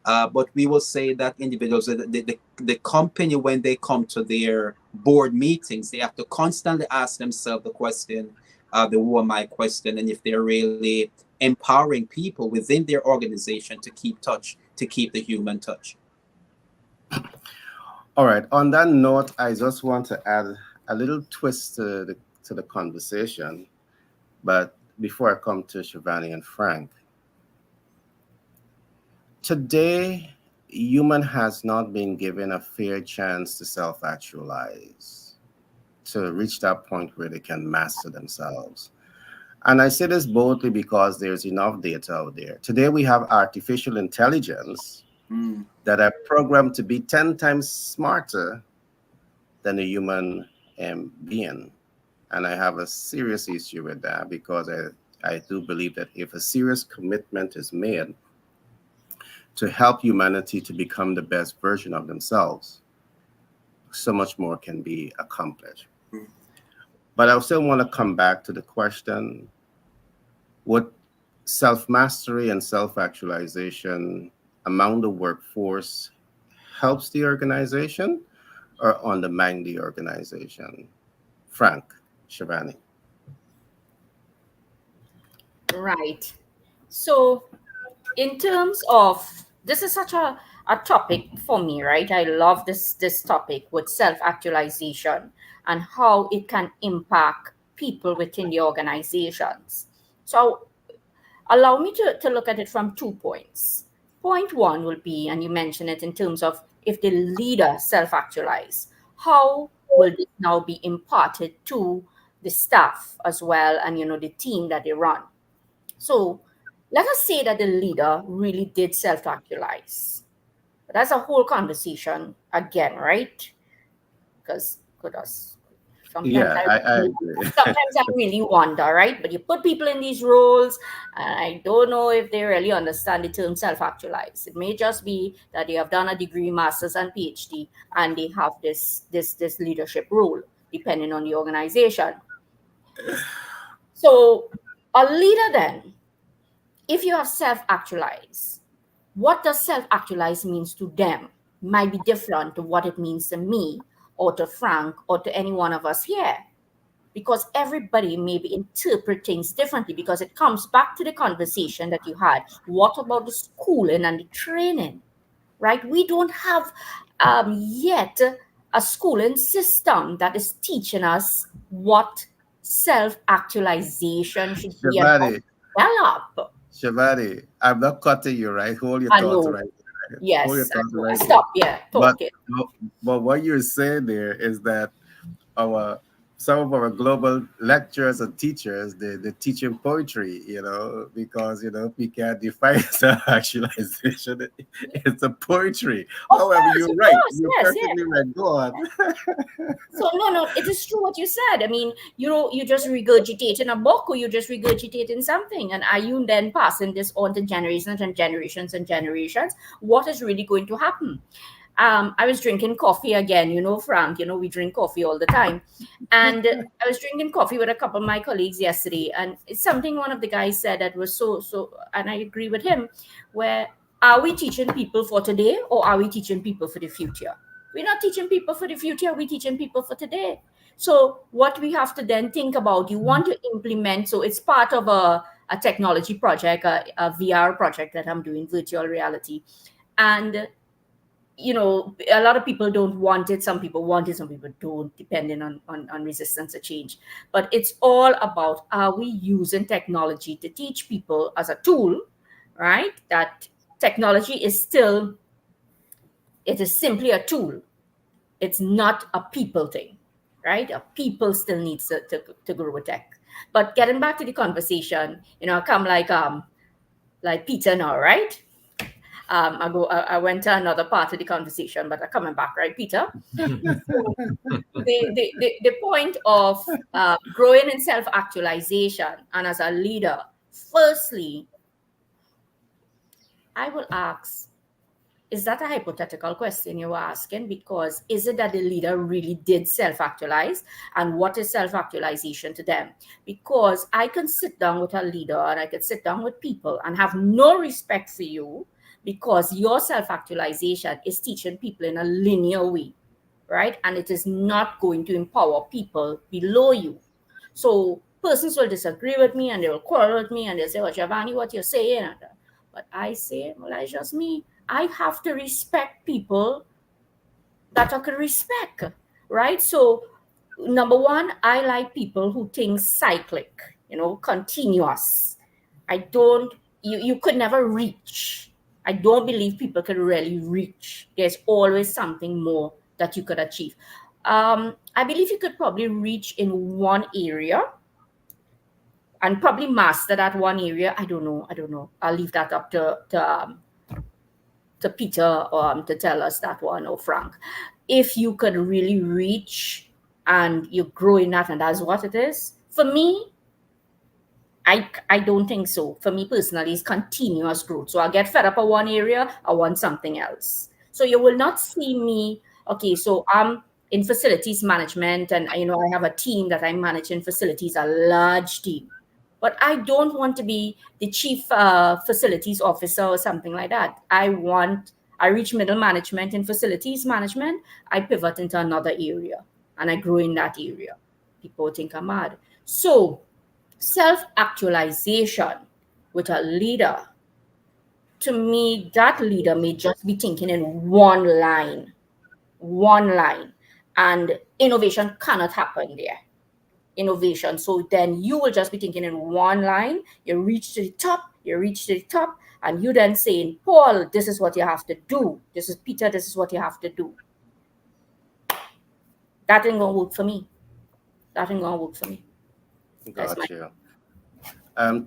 D: But we will say that individuals, the company, when they come to their board meetings, they have to constantly ask themselves the question, the who am I question, and if they're really empowering people within their organization to keep touch, to keep the human touch.
A: All right. On that note, I just want to add a little twist to the conversation. But before I come to Shivani and Frank, today, human has not been given a fair chance to self-actualize, to reach that point where they can master themselves. And I say this boldly because there's enough data out there. Today, we have artificial intelligence that are programmed to be 10 times smarter than a human being. And I have a serious issue with that because I do believe that if a serious commitment is made to help humanity to become the best version of themselves, so much more can be accomplished. But I still want to come back to the question, would self-mastery and self-actualization among the workforce helps the organization or undermine the organization? Frank, Shivani.
C: Right. So, in terms of this is such a topic for me, right? I love this topic with self-actualization and how it can impact people within the organizations. So allow me to look at it from 2 points. Point one will be, and you mentioned it in terms of if the leader self-actualize, how will this now be imparted to the staff as well, and the team that they run. So let us say that the leader really did self-actualize. That's a whole conversation again, right? Because sometimes
A: Yeah,
C: I
A: I
C: really,
A: agree.
C: sometimes I really wonder, right? But you put people in these roles, and I don't know if they really understand the term self-actualize. It may just be that they have done a degree, master's, and PhD, and they have this leadership role, depending on the organization. So a leader then, if you have self-actualized, what does self-actualize means to them might be different to what it means to me or to Frank or to any one of us here, because everybody may be interpret things differently, because it comes back to the conversation that you had. What about the schooling and the training, right? We don't have yet a schooling system that is teaching us what self-actualization should be and how to
A: Shivani,
C: develop.
A: Shivani, I'm not cutting you, right? Hold your
C: I
A: thoughts
C: know.
A: right there. Hold your
C: Yes, I
A: thoughts
C: know. I
A: right there.
C: stop. Yeah,
A: But,
C: talk it.
A: but what you're saying there is that our some of our global lecturers and teachers, they're teaching poetry, because, we can't define self-actualization. It's a poetry. However, you're
C: Of
A: right.
C: course,
A: You're
C: yes, yes.
A: perfectly right. Go on.
C: So no, no, it is true what you said. I mean, you just regurgitating a book, or you just regurgitating something, and are you then passing this on to generations and generations and generations? What is really going to happen? I was drinking coffee again, Frank, we drink coffee all the time. And I was drinking coffee with a couple of my colleagues yesterday, and it's something one of the guys said that was so, and I agree with him, where are we teaching people for today, or are we teaching people for the future? We're not teaching people for the future, we're teaching people for today. So what we have to then think about, you want to implement, so it's part of a technology project, a VR project that I'm doing, virtual reality. And a lot of people don't want it, some people want it, some people don't, depending on resistance to change. But it's all about, are we using technology to teach people as a tool, right? That technology is still, it is simply a tool, it's not a people thing, right? A people still needs to grow with tech. But getting back to the conversation, I come like Peter now, right? I went to another part of the conversation, but I'm coming back, right, Peter? So the point of growing in self-actualization and as a leader, firstly, I will ask, is that a hypothetical question you were asking? Because is it that the leader really did self-actualize? And what is self-actualization to them? Because I can sit down with a leader and I can sit down with people and have no respect for you, because your self-actualization is teaching people in a linear way, right? And it is not going to empower people below you. So persons will disagree with me and they will quarrel with me and they'll say, well, Giovanni, what you're saying? But I say, well, it's just me. I have to respect people that I can respect, right? So, number one, I like people who think cyclic, continuous. I don't, you could never reach. I don't believe people can really reach. There's always something more that you could achieve. I believe you could probably reach in one area and probably master that one area. I don't know. I'll leave that up to Peter to tell us that one, or Frank. If you could really reach and you grow in that, and that's what it is. For me, I don't think so. For me personally, it's continuous growth. So I get fed up at one area, I want something else. So you will not see me, okay, so I'm in facilities management, and I have a team that I manage in facilities, a large team. But I don't want to be the chief facilities officer or something like that. I reach middle management in facilities management, I pivot into another area and I grow in that area. People think I'm mad. So self-actualization with a leader, to me, that leader may just be thinking in one line, and innovation cannot happen there. Innovation. So then you will just be thinking in one line, you reach to the top, and you then saying, Paul, this is what you have to do. This is Peter, this is what you have to do. That ain't gonna work for me. That's my
A: Got you.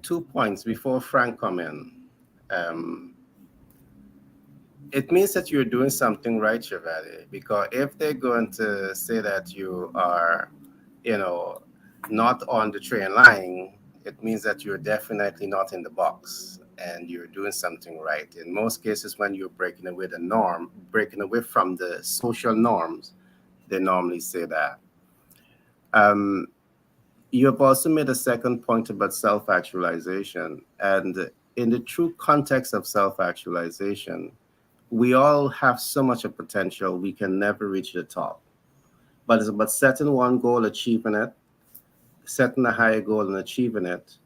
A: 2 points before Frank come in. Um, it means that you're doing something right, Chevalier, because if they're going to say that you are, you know, not on the train line, it means that you're definitely not in the box and you're doing something right. In most cases, when you're breaking away from the social norms, they normally say that. Um, you have also made a second point about self actualization. And in the true context of self actualization, we all have so much of potential, we can never reach the top. But it's about setting one goal, achieving it, setting a higher goal and achieving it,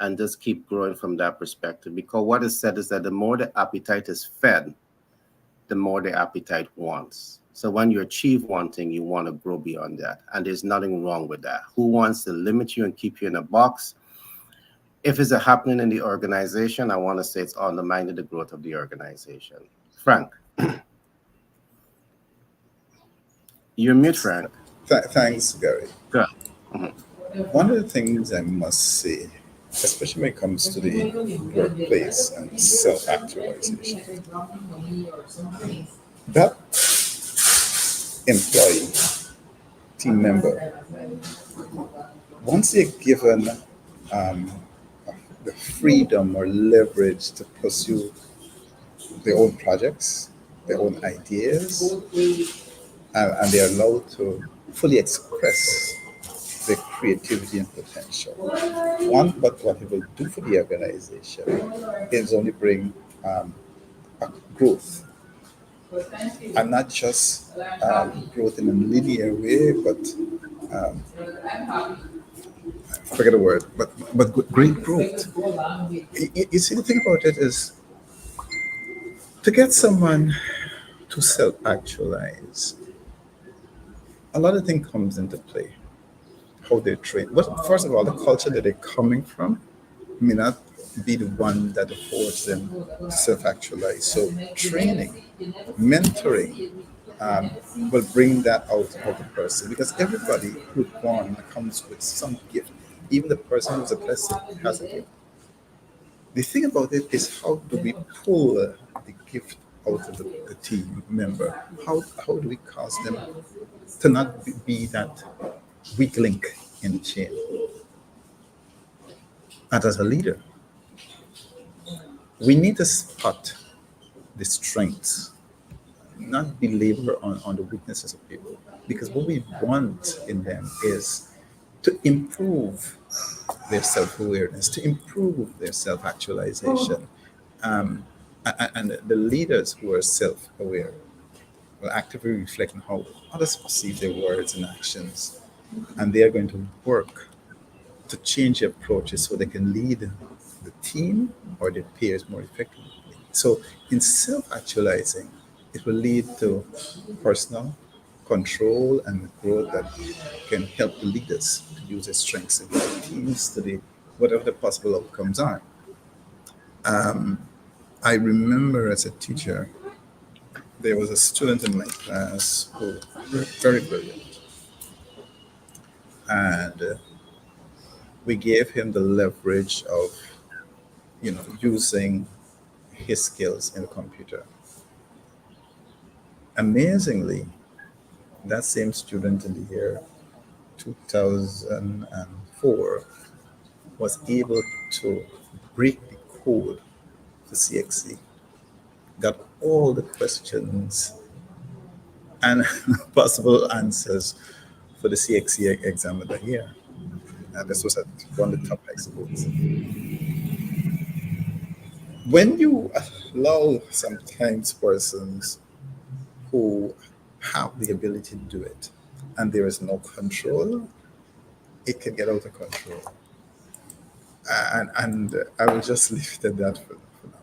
A: and just keep growing from that perspective. Because what is said is that the more the appetite is fed, the more the appetite wants. So when you achieve one thing, you want to grow beyond that. And there's nothing wrong with that. Who wants to limit you and keep you in a box? If it's happening in the organization, I want to say it's undermining the growth of the organization. Frank, you're mute, Frank.
B: Thanks, Gary.
A: Good. Mhm.
B: One of the things I must say, especially when it comes to the workplace and self actualization, that employee, team member, once they're given um, the freedom or leverage to pursue their own projects, their own ideas, and they're allowed to fully express their creativity and potential. One, but what it will do for the organization is only bring um, a growth, and not just growth in a linear way, but um, I forget the word, but great growth. You see, the thing about it is to get someone to self-actualize. A lot of things comes into play. How they train. But first of all, the culture that they're coming from may not be the one that affords them to self-actualize. So training, mentoring, um, will bring that out of the person because everybody who's born comes with some gift. Even the person who's a blessing has a gift. The thing about it is how do we pull the gift out of the team member? How do we cause them to not be that weak link in the chain? And as a leader, we need to spot the strengths, not belabor on the weaknesses of people. Because what we want in them is to improve their self awareness, to improve their self actualization. Um, and the leaders who are self aware will actively reflect on how others perceive their words and actions. And they are going to work to change their approaches so they can lead the team or their peers more effectively. So, in self actualizing, it will lead to personal control and growth that can help the leaders to use their strengths in their teams to the whatever the possible outcomes are. Um, I remember as a teacher, there was a student in my class who was very brilliant, and we gave him the leverage of using his skills in the computer. Amazingly, that same student in the year 2004 was able to break the code for CXC, got all the questions and possible answers for the CXC exam of the year. And this was at one of the top high schools. When you allow sometimes persons who have the ability to do it and there is no control, it can get out of control. And I will just leave it at that for now.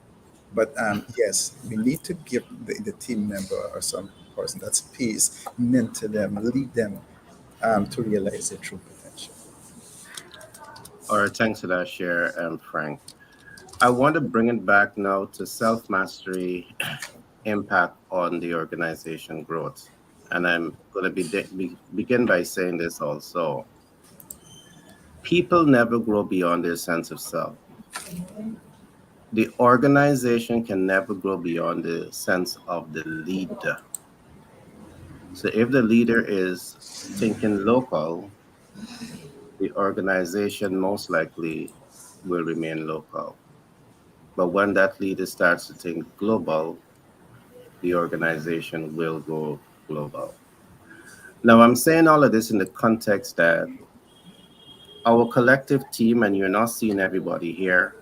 B: But yes, we need to give the team member or some person that's peace, mentor them, lead them to realize their true potential.
A: All right, thanks for that share, Frank. I want to bring it back now to self mastery impact on the organization growth. And I'm going to begin by saying this also. People never grow beyond their sense of self. The organization can never grow beyond the sense of the leader. So if the leader is thinking local, the organization most likely will remain local. But when that leader starts to think global, the organization will go global. Now, I'm saying all of this in the context that our collective team, and you're not seeing everybody here,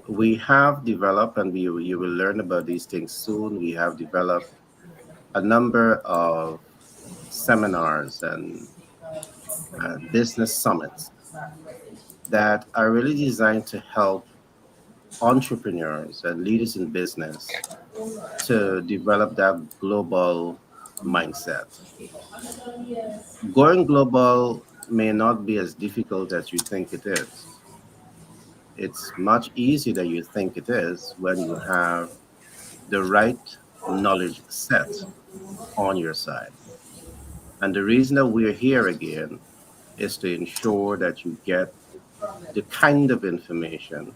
A: we have developed, and you will learn about these things soon. We have developed a number of seminars and business summits that are really designed to help entrepreneurs and leaders in business to develop that global mindset. Going global may not be as difficult as you think it is. It's much easier than you think it is when you have the right knowledge set on your side. And the reason that we're here again is to ensure that you get the kind of information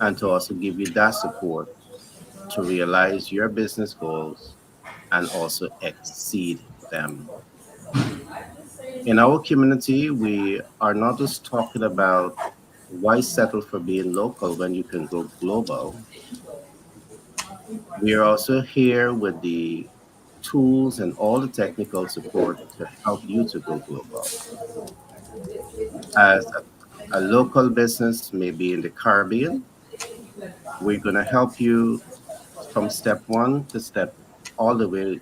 A: and to also give you that support to realize your business goals and also exceed them. In our community, we are not just talking about why settle for being local when you can go global. We are also here with the tools and all the technical support to help you to go global. As a local business, maybe in the Caribbean, we're going to help you from step one to step all the way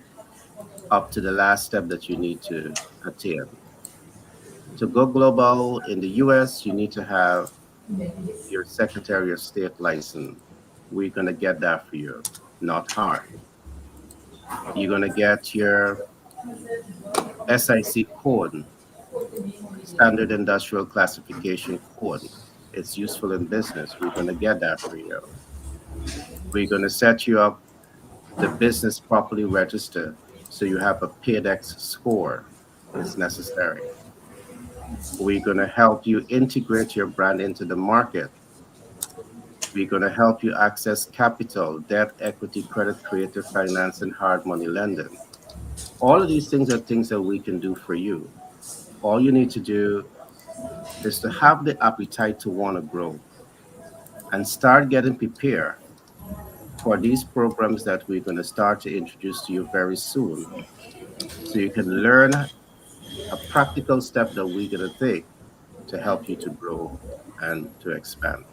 A: up to the last step that you need to attain. To go global in the US, you need to have your Secretary of State license. We're going to get that for you, not hard. You're going to get your SIC code, Standard Industrial Classification Code. It's useful in business. We're going to get that for you. We're going to set you up the business properly registered so you have a PAYDEX score. It's necessary. We're going to help you integrate your brand into the market. We're going to help you access capital, debt, equity, credit, creative finance, and hard money lending. All of these things are things that we can do for you. All you need to do is to have the appetite to want to grow and start getting prepared for these programs that we're going to start to introduce to you very soon so you can learn a practical step that we're going to take to help you to grow and to expand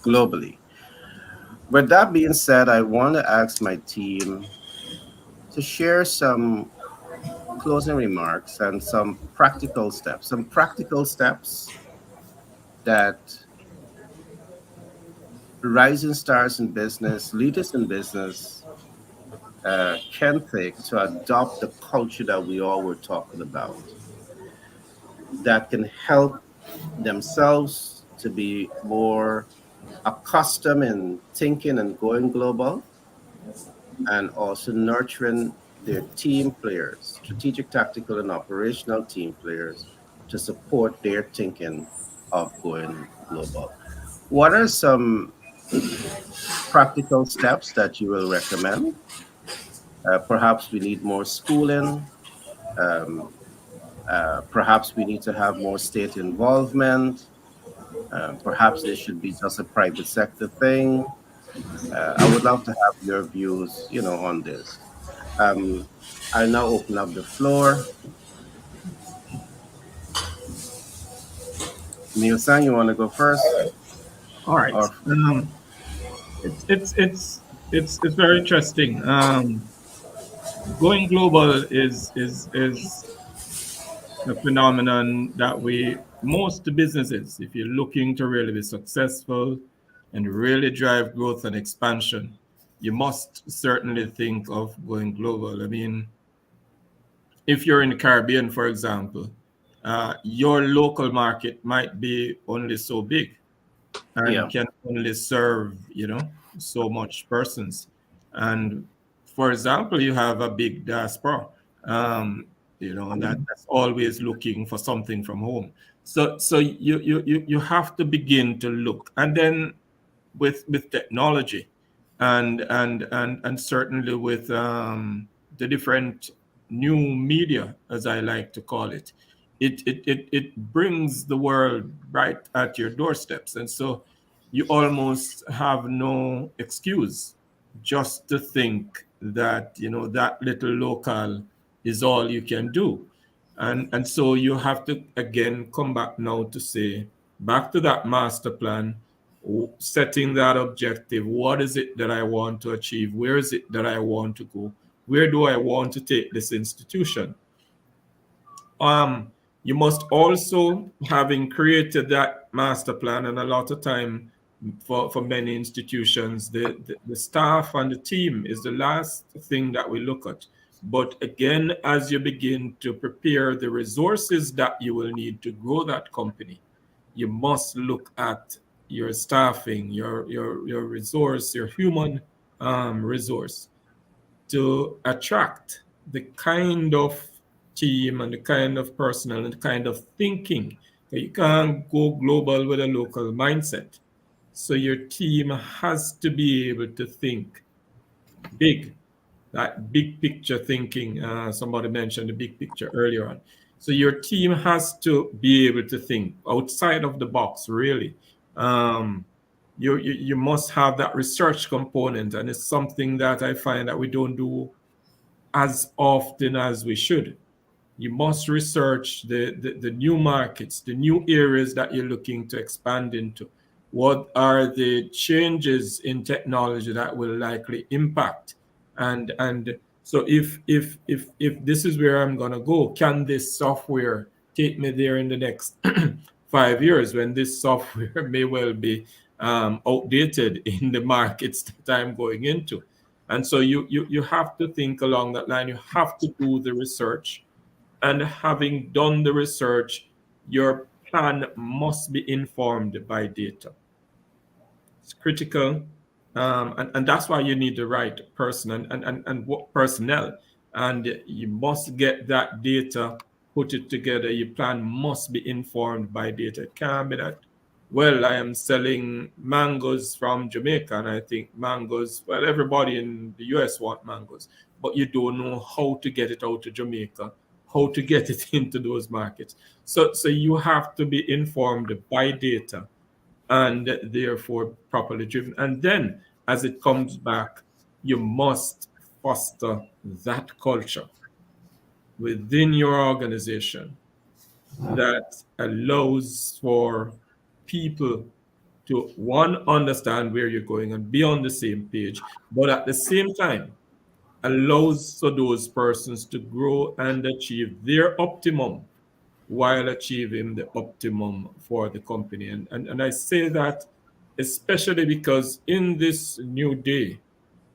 A: globally. With that being said, I want to ask my team to share some closing remarks and some practical steps that rising stars in business, leaders in business can take to adopt the culture that we all were talking about that can help themselves to be more accustomed in thinking and going global and also nurturing their team players, strategic, tactical, and operational team players to support their thinking of going global. What are some practical steps that you will recommend? Perhaps we need more schooling. Um, Perhaps we need to have more state involvement. Perhaps this should be just a private sector thing. I would love to have your views, on this. Um, I now open up the floor. Neil-san, you want to go first?
E: All right.
A: Or
E: It's very interesting. Going global is a phenomenon that we most businesses, if you're looking to really be successful and really drive growth and expansion, you must certainly think of going global. I mean, if you're in the Caribbean, for example, your local market might be only so big and
A: yeah.
E: can only serve, so much persons. And for example, you have a big diaspora, um, that's always looking for something from home. So you have to begin to look, and then with technology and certainly with the different new media, as I like to call it, it brings the world right at your doorsteps. And so you almost have no excuse just to think that, that little local is all you can do. And so you have to again come back now to say, back to that master plan, setting that objective. What is it that I want to achieve? Where is it that I want to go? Where do I want to take this institution? um you must also, having created that master plan, and a lot of time for many institutions, the staff and the team is the last thing that we look at. But again, as you begin to prepare the resources that you will need to grow that company, you must look at your staffing, your resource, your human resource, to attract the kind of team and the kind of personnel and the kind of thinking. You can't go global with a local mindset. So your team has to be able to think big, that big picture thinking. Somebody mentioned the big picture earlier on. So your team has to be able to think outside of the box, really. Um, you must have that research component, and it's something that I find that we don't do as often as we should. You must research the new markets, the new areas that you're looking to expand into. What are the changes in technology that will likely impact? And so if this is where I'm gonna go, can this software take me there in the next 5 years when this software may well be outdated in the markets that I'm going into? And so you have to think along that line. You have to do the research, and having done the research, your plan must be informed by data. It's critical. And that's why you need the right person and what personnel. And you must get that data, put it together. Your plan must be informed by data. It can't be that, well, I am selling mangoes from Jamaica, and I think mangoes, well, everybody in the US want mangoes, but you don't know how to get it out to Jamaica, how to get it into those markets. So you have to be informed by data and therefore properly driven. And then as it comes back, you must foster that culture within your organization that allows for people to, one, understand where you're going and be on the same page, but at the same time allows for those persons to grow and achieve their optimum while achieving the optimum for the company. And I say that especially because in this new day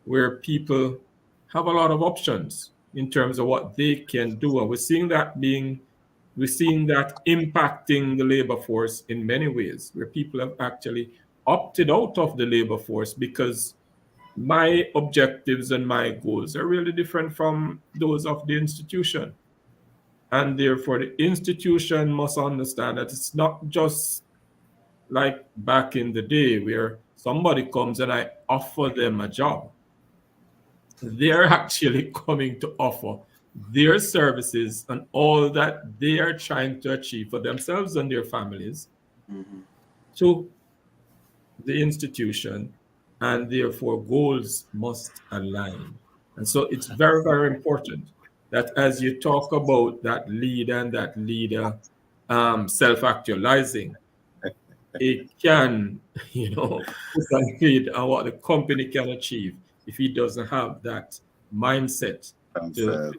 E: where people have a lot of options in terms of what they can do, and we're seeing that impacting the labor force in many ways, where people have actually opted out of the labor force because my objectives and my goals are really different from those of the institution. And therefore, the institution must understand that it's not just like back in the day where somebody comes and I offer them a job. They're actually coming to offer their services and all that they are trying to achieve for themselves and their families
D: Mm-hmm.
E: to the institution, and therefore goals must align. And so it's very, very important that as you talk about that leader and that leader self-actualizing, it can, succeed on what the company can achieve if he doesn't have that mindset to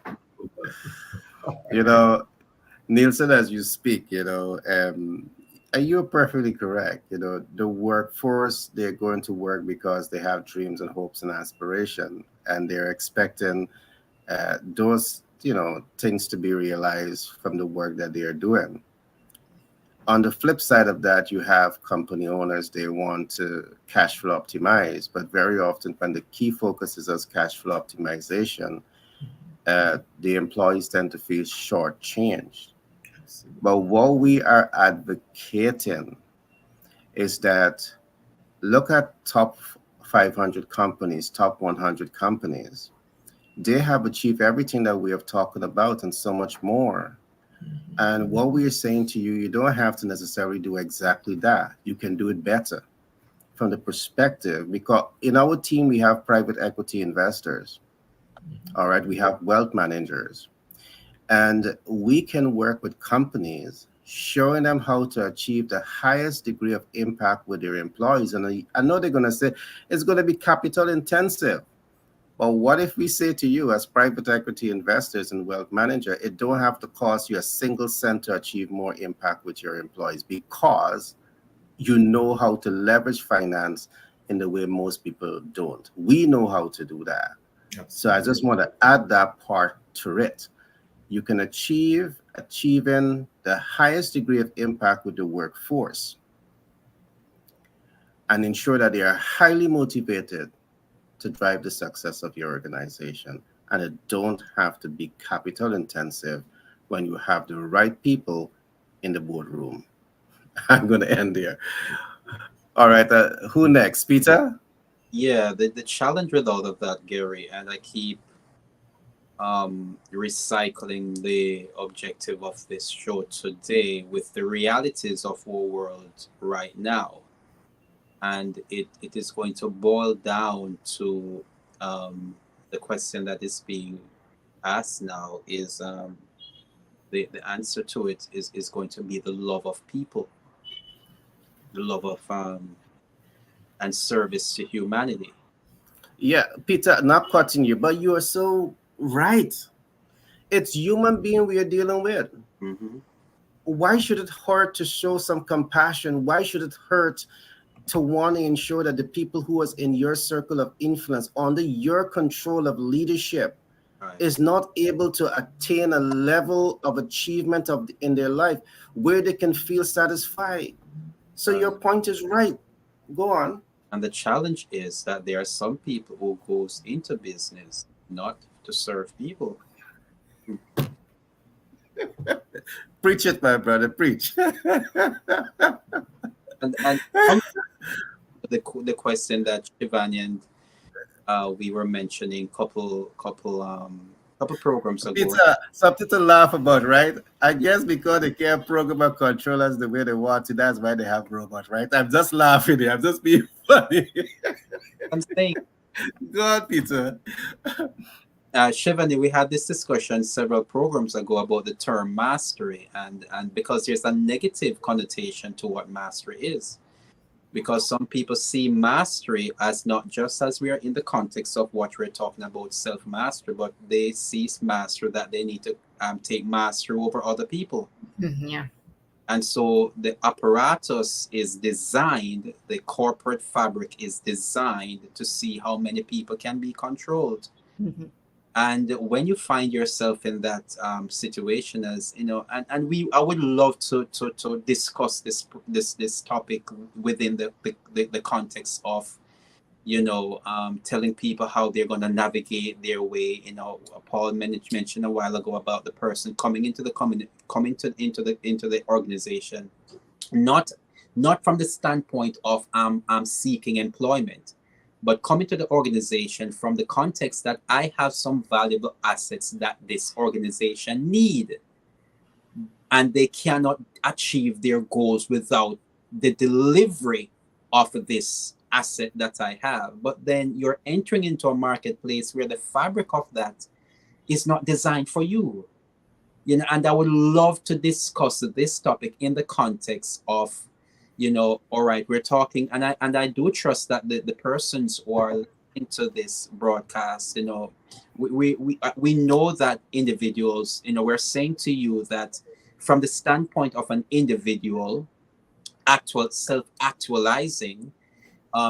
A: So, you know, Nielsen, as you speak, and you're perfectly correct. The workforce, they're going to work because they have dreams and hopes and aspiration, and they're expecting those, things to be realized from the work that they are doing. On the flip side of that, you have company owners, they want to cash flow optimize, but very often when the key focus is as cash flow optimization, the employees tend to feel shortchanged. But what we are advocating is that look at top 500 companies, top 100 companies. They have achieved everything that we have talked about and so much more. And what we are saying to you, you don't have to necessarily do exactly that. You can do it better from the perspective, because in our team, we have private equity investors. All right. We have wealth managers. And we can work with companies, showing them how to achieve the highest degree of impact with their employees. And I know they're going to say it's going to be capital intensive. But what if we say to you as private equity investors and wealth manager, it don't have to cost you a single cent to achieve more impact with your employees, because you know how to leverage finance in the way most people don't. We know how to do that. So I just want to add that part to it. You can achieving the highest degree of impact with the workforce and ensure that they are highly motivated to drive the success of your organization. And it don't have to be capital intensive when you have the right people in the boardroom. I'm going to end there. All right. Who next? Peter?
D: Yeah, the challenge with all of that, Gary, and I keep recycling the objective of this show today with the realities of our world right now. And it is going to boil down to the question that is being asked now is the answer to it is going to be the love of people, the love of and service to humanity.
A: Yeah, Peter, not cutting you, but you are so right. It's human being we are dealing with.
D: Hmm.
A: Why should it hurt to show some compassion? Why should it hurt to want to ensure that the people who is in your circle of influence, under your control of leadership,
D: Right,
A: is not able to attain a level of achievement in their life where they can feel satisfied? So
D: right.
A: your point is right. Go on.
D: And the challenge is that there are some people who goes into business not to serve people.
A: Preach it, my brother. Preach.
D: And come to the question that Shivani and we were mentioning couple programs ago.
A: Peter, something to laugh about, right? I guess because they can't program and control us the way they want to, that's why they have robots, right? I'm just laughing here. I'm just being funny.
D: I'm saying,
A: Go on, Peter.
D: Shivani, we had this discussion several programs ago about the term mastery, and because there's a negative connotation to what mastery is. Because some people see mastery as not just as we are in the context of what we're talking about self mastery, but they see mastery that they need to take mastery over other people.
C: Yeah.
D: And so the apparatus is designed, the corporate fabric is designed to see how many people can be controlled.
C: Mhm.
D: And when you find yourself in that situation, as you know, and I would love to discuss this topic within the context of, you know, telling people how they're going to navigate their way. You know, Paul mentioned a while ago about the person coming into the coming to into the organization, not not from the standpoint of I'm seeking employment, but coming to the organization from the context that I have some valuable assets that this organization need, and they cannot achieve their goals without the delivery of this asset that I have. But then you're entering into a marketplace where the fabric of that is not designed for you. You know, and I would love to discuss this topic in the context of, you know, all right, we're talking, and I do trust that the persons who are listening to this broadcast, you know, we know that individuals, you know, we're saying to you that from the standpoint of an individual actual self-actualizing,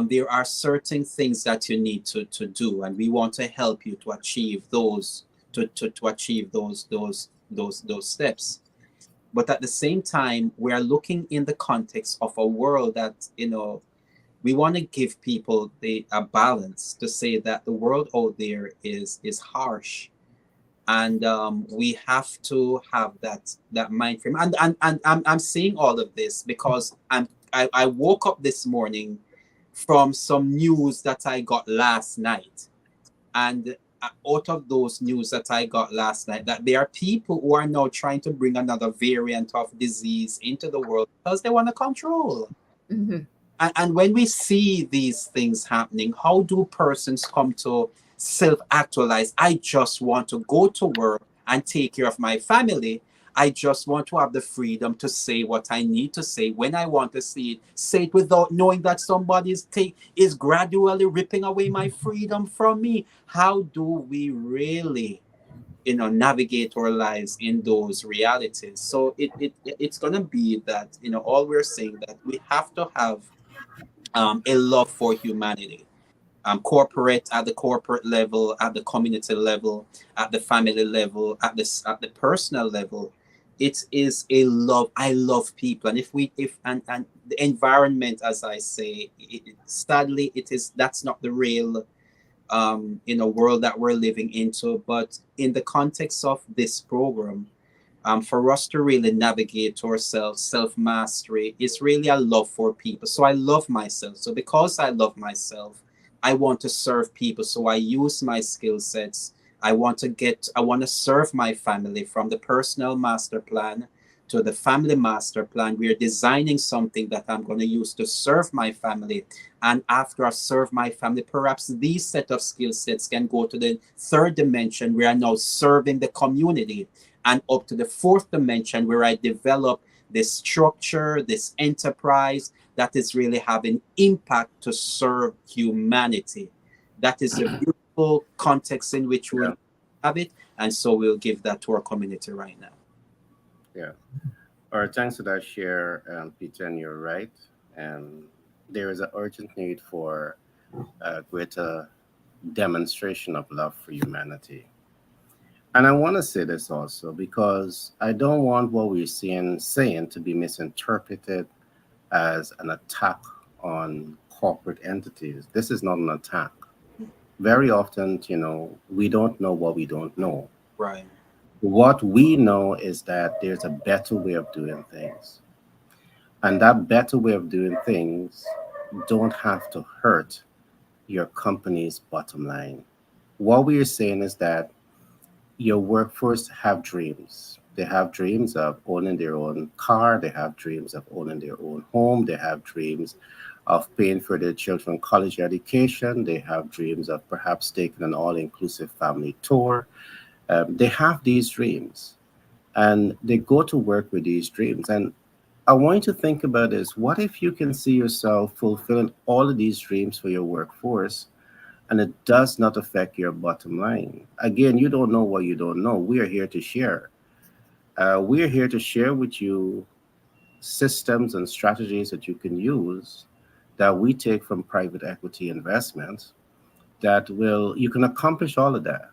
D: there are certain things that you need to do, and we want to help you to achieve those, to achieve those steps. But at the same time, we are looking in the context of a world that, you know, we want to give people a balance to say that the world out there is harsh, and we have to have that mind frame. And I'm saying all of this because I woke up this morning from some news that I got last night, and out of those news that I got last night, that there are people who are now trying to bring another variant of disease into the world because they want to control.
C: Mhm.
D: And when we see these things happening, how do persons come to self actualize? I just want to go to work and take care of my family. I just want to have the freedom to say what I need to say when I want to say it without knowing that somebody is gradually ripping away my freedom from me. How do we really, you know, navigate our lives in those realities? So it's gonna be that, you know, all we're saying that we have to have a love for humanity, corporate, at the corporate level, at the community level, at the family level, at the personal level. It is a love. I love people, and if we if and the environment, as I say, sadly, it is that's not the real you know, world that we're living into. But in the context of this program, for us to really navigate ourselves, self mastery is really a love for people. So I love myself. So because I love myself, I want to serve people. So I use my skill sets. I want to serve my family from the personal master plan to the family master plan. We are designing something that I'm going to use to serve my family. And after I serve my family, perhaps these set of skill sets can go to the third dimension where I'm now serving the community, and up to the fourth dimension where I develop this structure, this enterprise that is really having impact to serve humanity. That is a beautiful context in which
A: Yeah.
D: we'll have it, and so we'll give that to our community right now.
A: Yeah. All right. Thanks for that share, Peter. And you're right. And there is an urgent need for a greater demonstration of love for humanity. And I want to say this also because I don't want what we're saying to be misinterpreted as an attack on corporate entities. This is not an attack. Very often, we don't know what we don't know.
D: Right.
A: What we know is that there's a better way of doing things. And that better way of doing things don't have to hurt your company's bottom line. What we are saying is that your workforce have dreams. They have dreams of owning their own car. They have dreams of owning their own home. They have dreams of paying for their children college education. They have dreams of perhaps taking an all-inclusive family tour. They have these dreams, and they go to work with these dreams. And I want you to think about this. What if you can see yourself fulfilling all of these dreams for your workforce, and it does not affect your bottom line? Again, you don't know what you don't know. We are here to share. We are here to share with you systems and strategies that you can use that we take from private equity investments that will, you can accomplish all of that,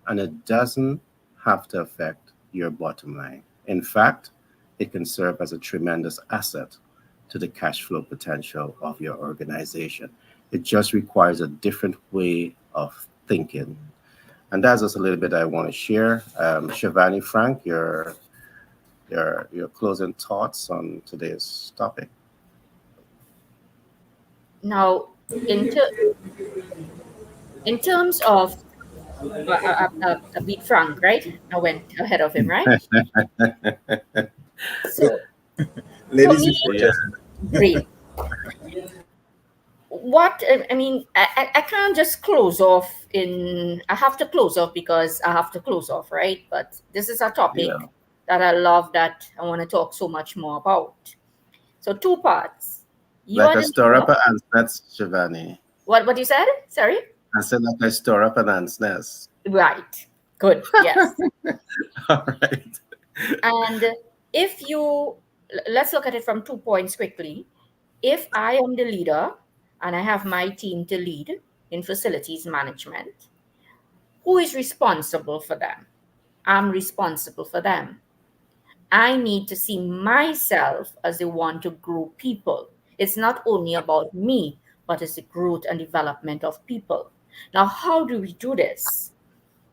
A: and it doesn't have to affect your bottom line. In fact, it can serve as a tremendous asset to the cash flow potential of your organization. It just requires a different way of thinking. And that's just a little bit I want to share. Shivani, Frank, your closing thoughts on today's topic.
C: Now, in, ter- in terms of a beat Frank, right? I went ahead of him, right? So for
B: Ladies
C: me,
B: before
A: Yeah,
B: gentlemen.
C: great. What I mean, I can't just close off in. I have to close off because I have to close off, right? But this is a
A: yeah.
C: topic that I love, that I want to talk so much more about. So two parts. You
A: Like
C: are
A: a
C: the
A: store
C: leader.
A: up an ant's nest, Shivani.
C: What you said? Sorry.
A: I said like I store up an ant's nest.
C: Right. Good. Yes.
A: All right.
C: And if you let's look at it from 2 points quickly. If I am the leader and I have my team to lead in facilities management, who is responsible for them? I'm responsible for them. I need to see myself as the one to grow people. It's not only about me, but it's the growth and development of people. Now, how do we do this?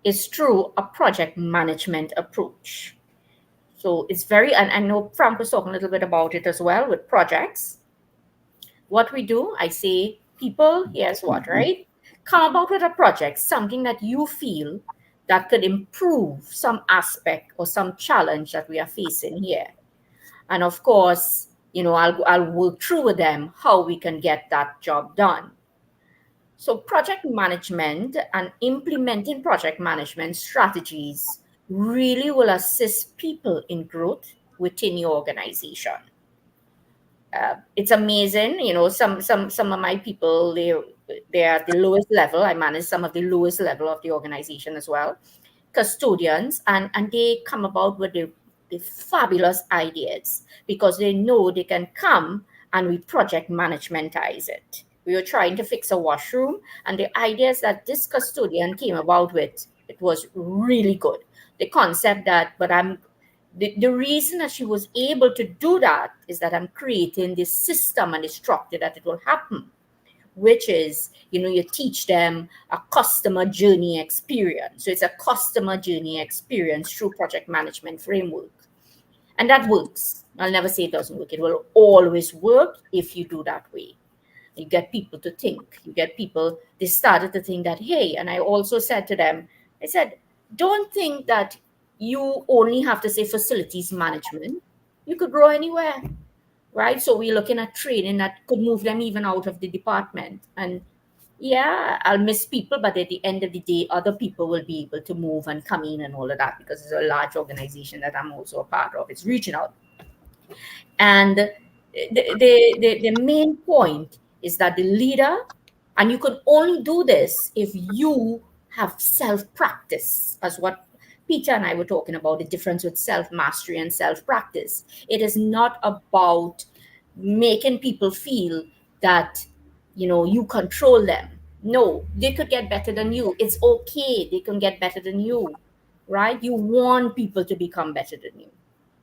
C: It's through a project management approach. So it's very, and I know Frank was talking a little bit about it as well with projects. What we do, I say, people, here's what, right? Come about with a project, something that you feel that could improve some aspect or some challenge that we are facing here. And of course, I'll work through with them how we can get that job done. So project management and implementing project management strategies really will assist people in growth within your organization. It's amazing, some of my people, they're at the lowest level. I manage some of the lowest level of the organization as well, custodians, and they come about with the fabulous ideas because they know they can come and we project managementize it. We were trying to fix a washroom, and the ideas that this custodian came about with, it was really good. The concept that, but the reason that she was able to do that is that I'm creating this system and the structure that it will happen, which is, you teach them a customer journey experience. So it's a customer journey experience through project management framework. And that works. I'll never say it doesn't work. It will always work if you do that way. You get people to think. You get people, they started to think that, hey, and I also said to them, I said, don't think that you only have to say facilities management. You could grow anywhere, right? So we're looking at training that could move them even out of the department. And yeah, I'll miss people, but at the end of the day, other people will be able to move and come in and all of that because it's a large organization that I'm also a part of. It's regional. And the main point is that the leader, and you can only do this if you have self practice, as what Peter and I were talking about, the difference with self mastery and self practice. It is not about making people feel that, you control them. No, they could get better than you. It's okay. They can get better than you, right? You want people to become better than you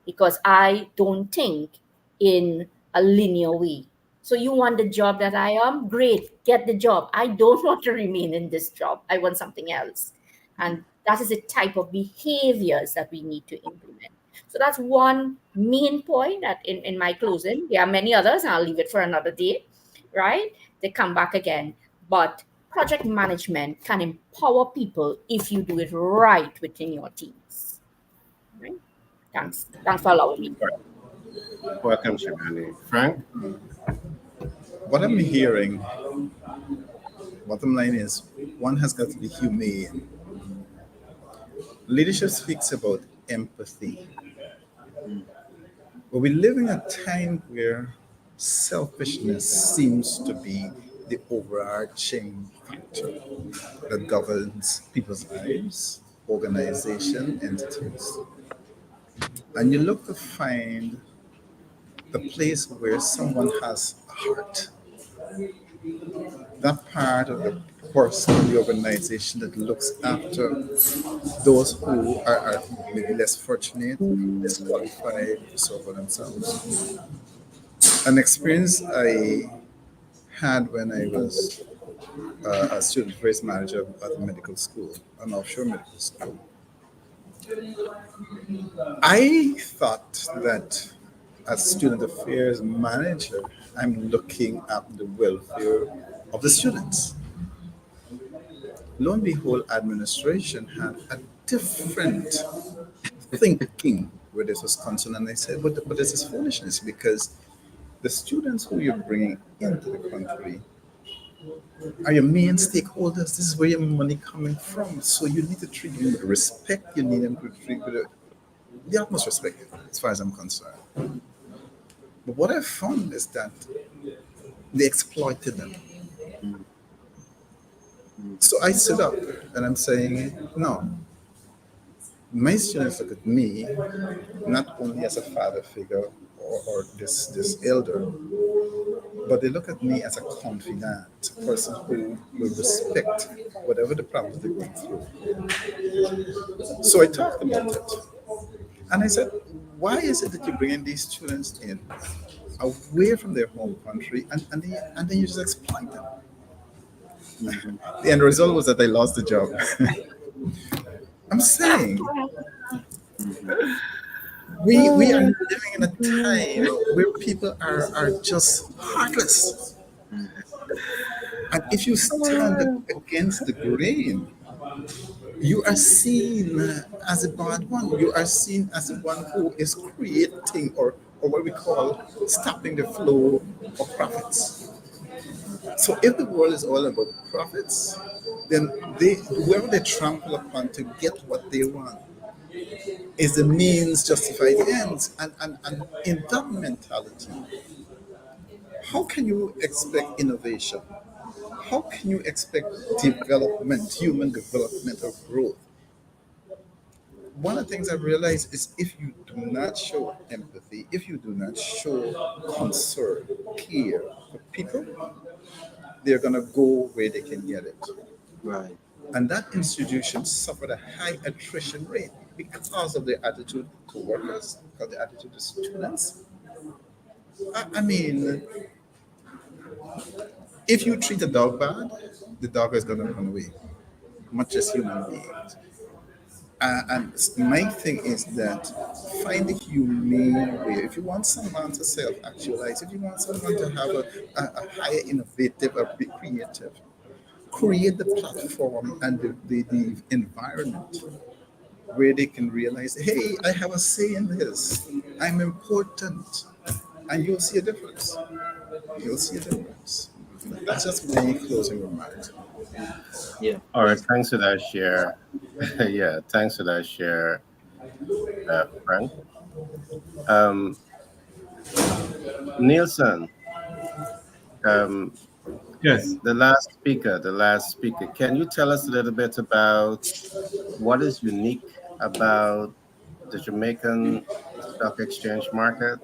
C: because I don't think in a linear way. So you want the job that I am? Great, get the job. I don't want to remain in this job. I want something else. And that is the type of behaviors that we need to implement. So that's one main point that in my closing. There are many others, and I'll leave it for another day, right? They come back again. But project management can empower people if you do it right within your teams. Right? Thanks. Thanks for allowing me.
A: Welcome, Shivani. Frank?
B: What I'm hearing, bottom line is, one has got to be humane. Leadership speaks about empathy. But we live in a time where selfishness seems to be the overarching factor that governs people's lives, organization, entities. And you look to find the place where someone has a heart, that part of the person in the organization that looks after those who are maybe less fortunate, less qualified to serve for themselves. An experience I had when I was a student affairs manager at a medical school, an offshore medical school. I thought that as student affairs manager, I'm looking at the welfare of the students. Lo and behold, administration had a different thinking where this was concerned. And I said, but this is foolishness because the students who you're bringing into the country are your main stakeholders. This is where your money coming from. So you need to treat them with respect. You need them to treat with the utmost respect, as far as I'm concerned. But what I found is that they exploited them. So I stood up and I'm saying, no, my students look at me not only as a father figure or this elder, but they look at me as a confidant, a person who will respect whatever the problems they go through. So I talked about it. And I said, why is it that you're bringing these students in away from their home country and then you just exploit them? The end result was that I lost the job. I'm saying we are living in a time where people are just heartless. And if you stand against the grain, you are seen as a bad one. You are seen as the one who is creating or what we call stopping the flow of profits. So if the world is all about profits, then whoever they trample upon to get what they want is the means justify the ends. And in that mentality, how can you expect innovation? How can you expect development, human development or growth? One of the things I've realized is if you do not show empathy, if you do not show concern, care for people, they're going to go where they can get it.
D: Right.
B: And that institution suffered a high attrition rate because of the attitude to workers, because of the attitude to students. I mean, if you treat a dog bad, the dog is going to run away, much as human beings. And my thing is that find a humane way. If you want someone to self actualize, if you want someone to have a higher innovative, a bit creative, create the platform and the environment where they can realize, hey, I have a say in this. I'm important. And you'll see a difference. You'll see a difference. That's just my closing remarks.
D: Yeah.
A: All right, thanks for that share. Yeah, thanks for that share, Frank. Um, Nielsen, um,
E: Yes.
A: the last speaker, can you tell us a little bit about what is unique about the Jamaican stock exchange market?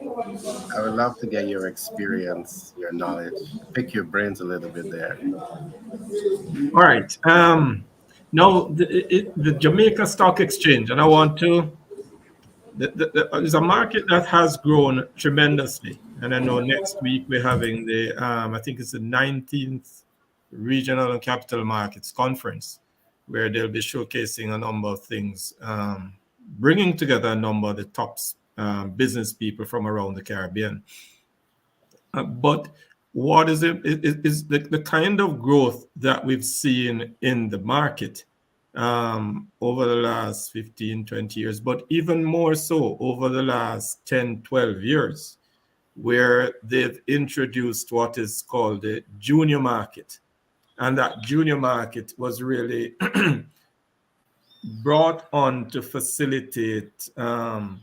A: I would love to get your experience, your knowledge, pick your brains a little bit there.
E: All right. Now, the Jamaica Stock Exchange, and I want to it's a market that has grown tremendously. And I know next week we're having I think it's the 19th Regional and Capital Markets Conference, where they'll be showcasing a number of things, bringing together a number of the top business people from around the Caribbean. But what is it is the kind of growth that we've seen in the market over the last 15, 20 years, but even more so over the last 10, 12 years, where they've introduced what is called the junior market. And that junior market was really brought on to facilitate small,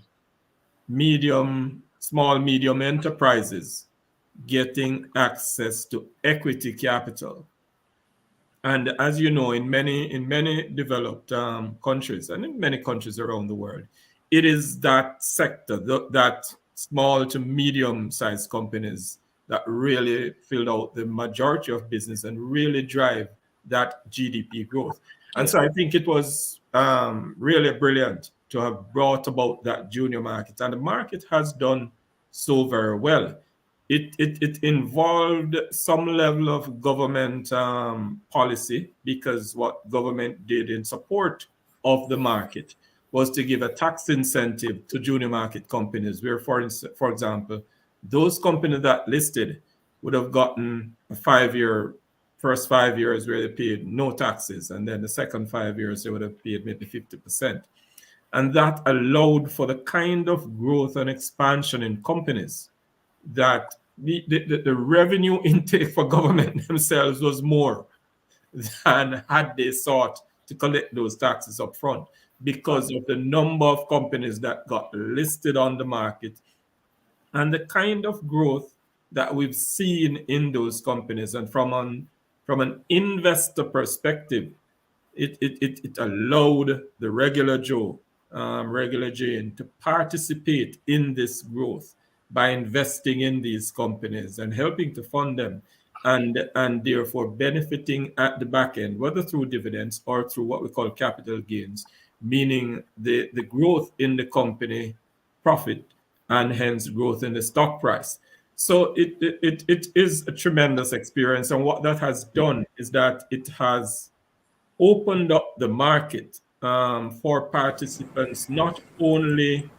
E: medium enterprises getting access to equity capital. And as you know, in many developed countries and in many countries around the world, it is that sector, that small to medium sized companies that really fill out the majority of business and really drive that GDP growth. And
D: Yeah.
E: so I think it was really brilliant to have brought about that junior market. And the market has done so very well. It involved some level of government policy, because what government did in support of the market was to give a tax incentive to junior market companies, where, for example, those companies that listed would have gotten a 5 year, first 5 years where they paid no taxes, and then the second 5 years they would have paid maybe 50%. And that allowed for the kind of growth and expansion in companies that the revenue intake for government themselves was more than had they sought to collect those taxes up front, because of the number of companies that got listed on the market and the kind of growth that we've seen in those companies. And from an investor perspective, it allowed the regular Joe, regular Jane, to participate in this growth by investing in these companies and helping to fund them, and therefore benefiting at the back end, whether through dividends or through what we call capital gains, meaning the growth in the company profit and hence growth in the stock price. So it is a tremendous experience. And what that has done is that it has opened up the market for participants, not only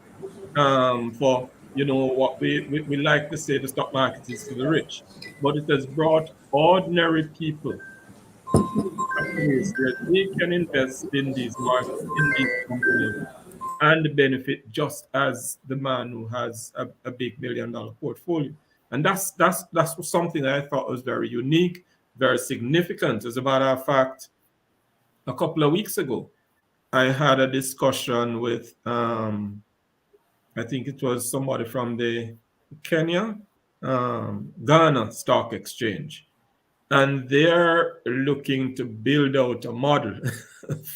E: for, what we like to say, the stock market is for the rich, but it has brought ordinary people to a place where they can invest in these markets, in these companies, and benefit just as the man who has a big $1 million portfolio. And that's something that I thought was very unique, very significant. As a matter of fact, a couple of weeks ago, I had a discussion with, I think it was somebody from the Kenya, Ghana Stock Exchange. And they're looking to build out a model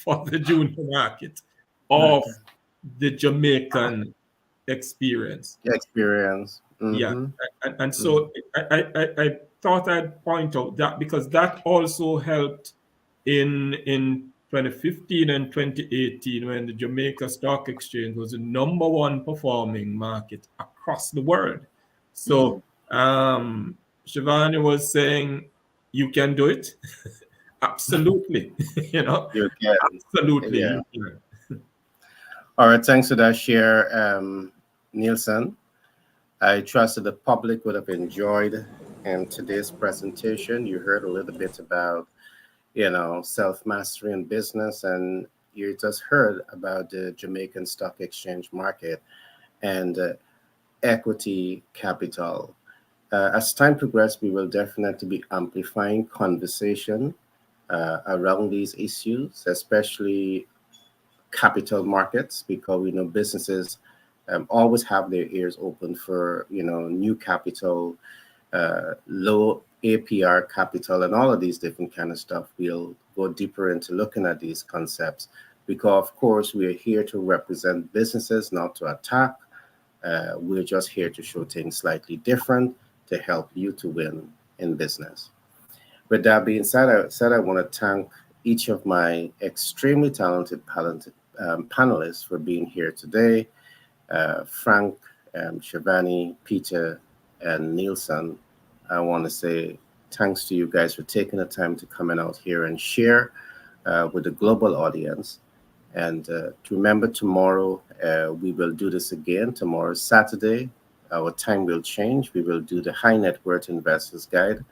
E: for the junior market of
A: Okay.
E: the Jamaican experience.
A: Experience.
E: Yeah,
A: Mm-hmm.
E: and so I thought I'd point out that, because that also helped in 2015 and 2018, when the Jamaica Stock Exchange was the number one performing market across the world.
A: Mm.
E: So Shivani was saying, you can do it. Absolutely.
A: You can.
E: Absolutely
A: Yeah.
E: you can.
A: All right, thanks for that share, Nielsen. I trust that the public would have enjoyed today's presentation. You heard a little bit about, self mastery in business, and you just heard about the Jamaican Stock Exchange market and equity capital. As time progresses, we will definitely be amplifying conversation around these issues, especially capital markets, because we know businesses always have their ears open for new capital, low APR capital, and all of these different kind of stuff. We'll go deeper into looking at these concepts because, of course, we are here to represent businesses, not to attack. We're just here to show things slightly different to help you to win in business. With that being said, I want to thank each of my extremely talented panelists for being here today. Frank, Shivani, Peter, and Nielsen. I want to say thanks to you guys for taking the time to come out here and share with the global audience. And to remember, tomorrow we will do this again. Tomorrow is Saturday. Our time will change. We will do the High Net Worth Investors Guide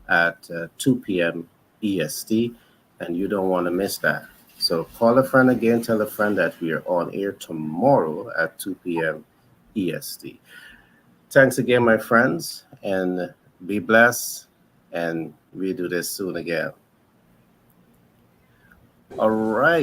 A: at 2 p.m. EST, and you don't want to miss that. So call a friend again, tell a friend that we are on air tomorrow at 2 p.m. EST. Thanks again, my friends, and be blessed, and we do this soon again. All right.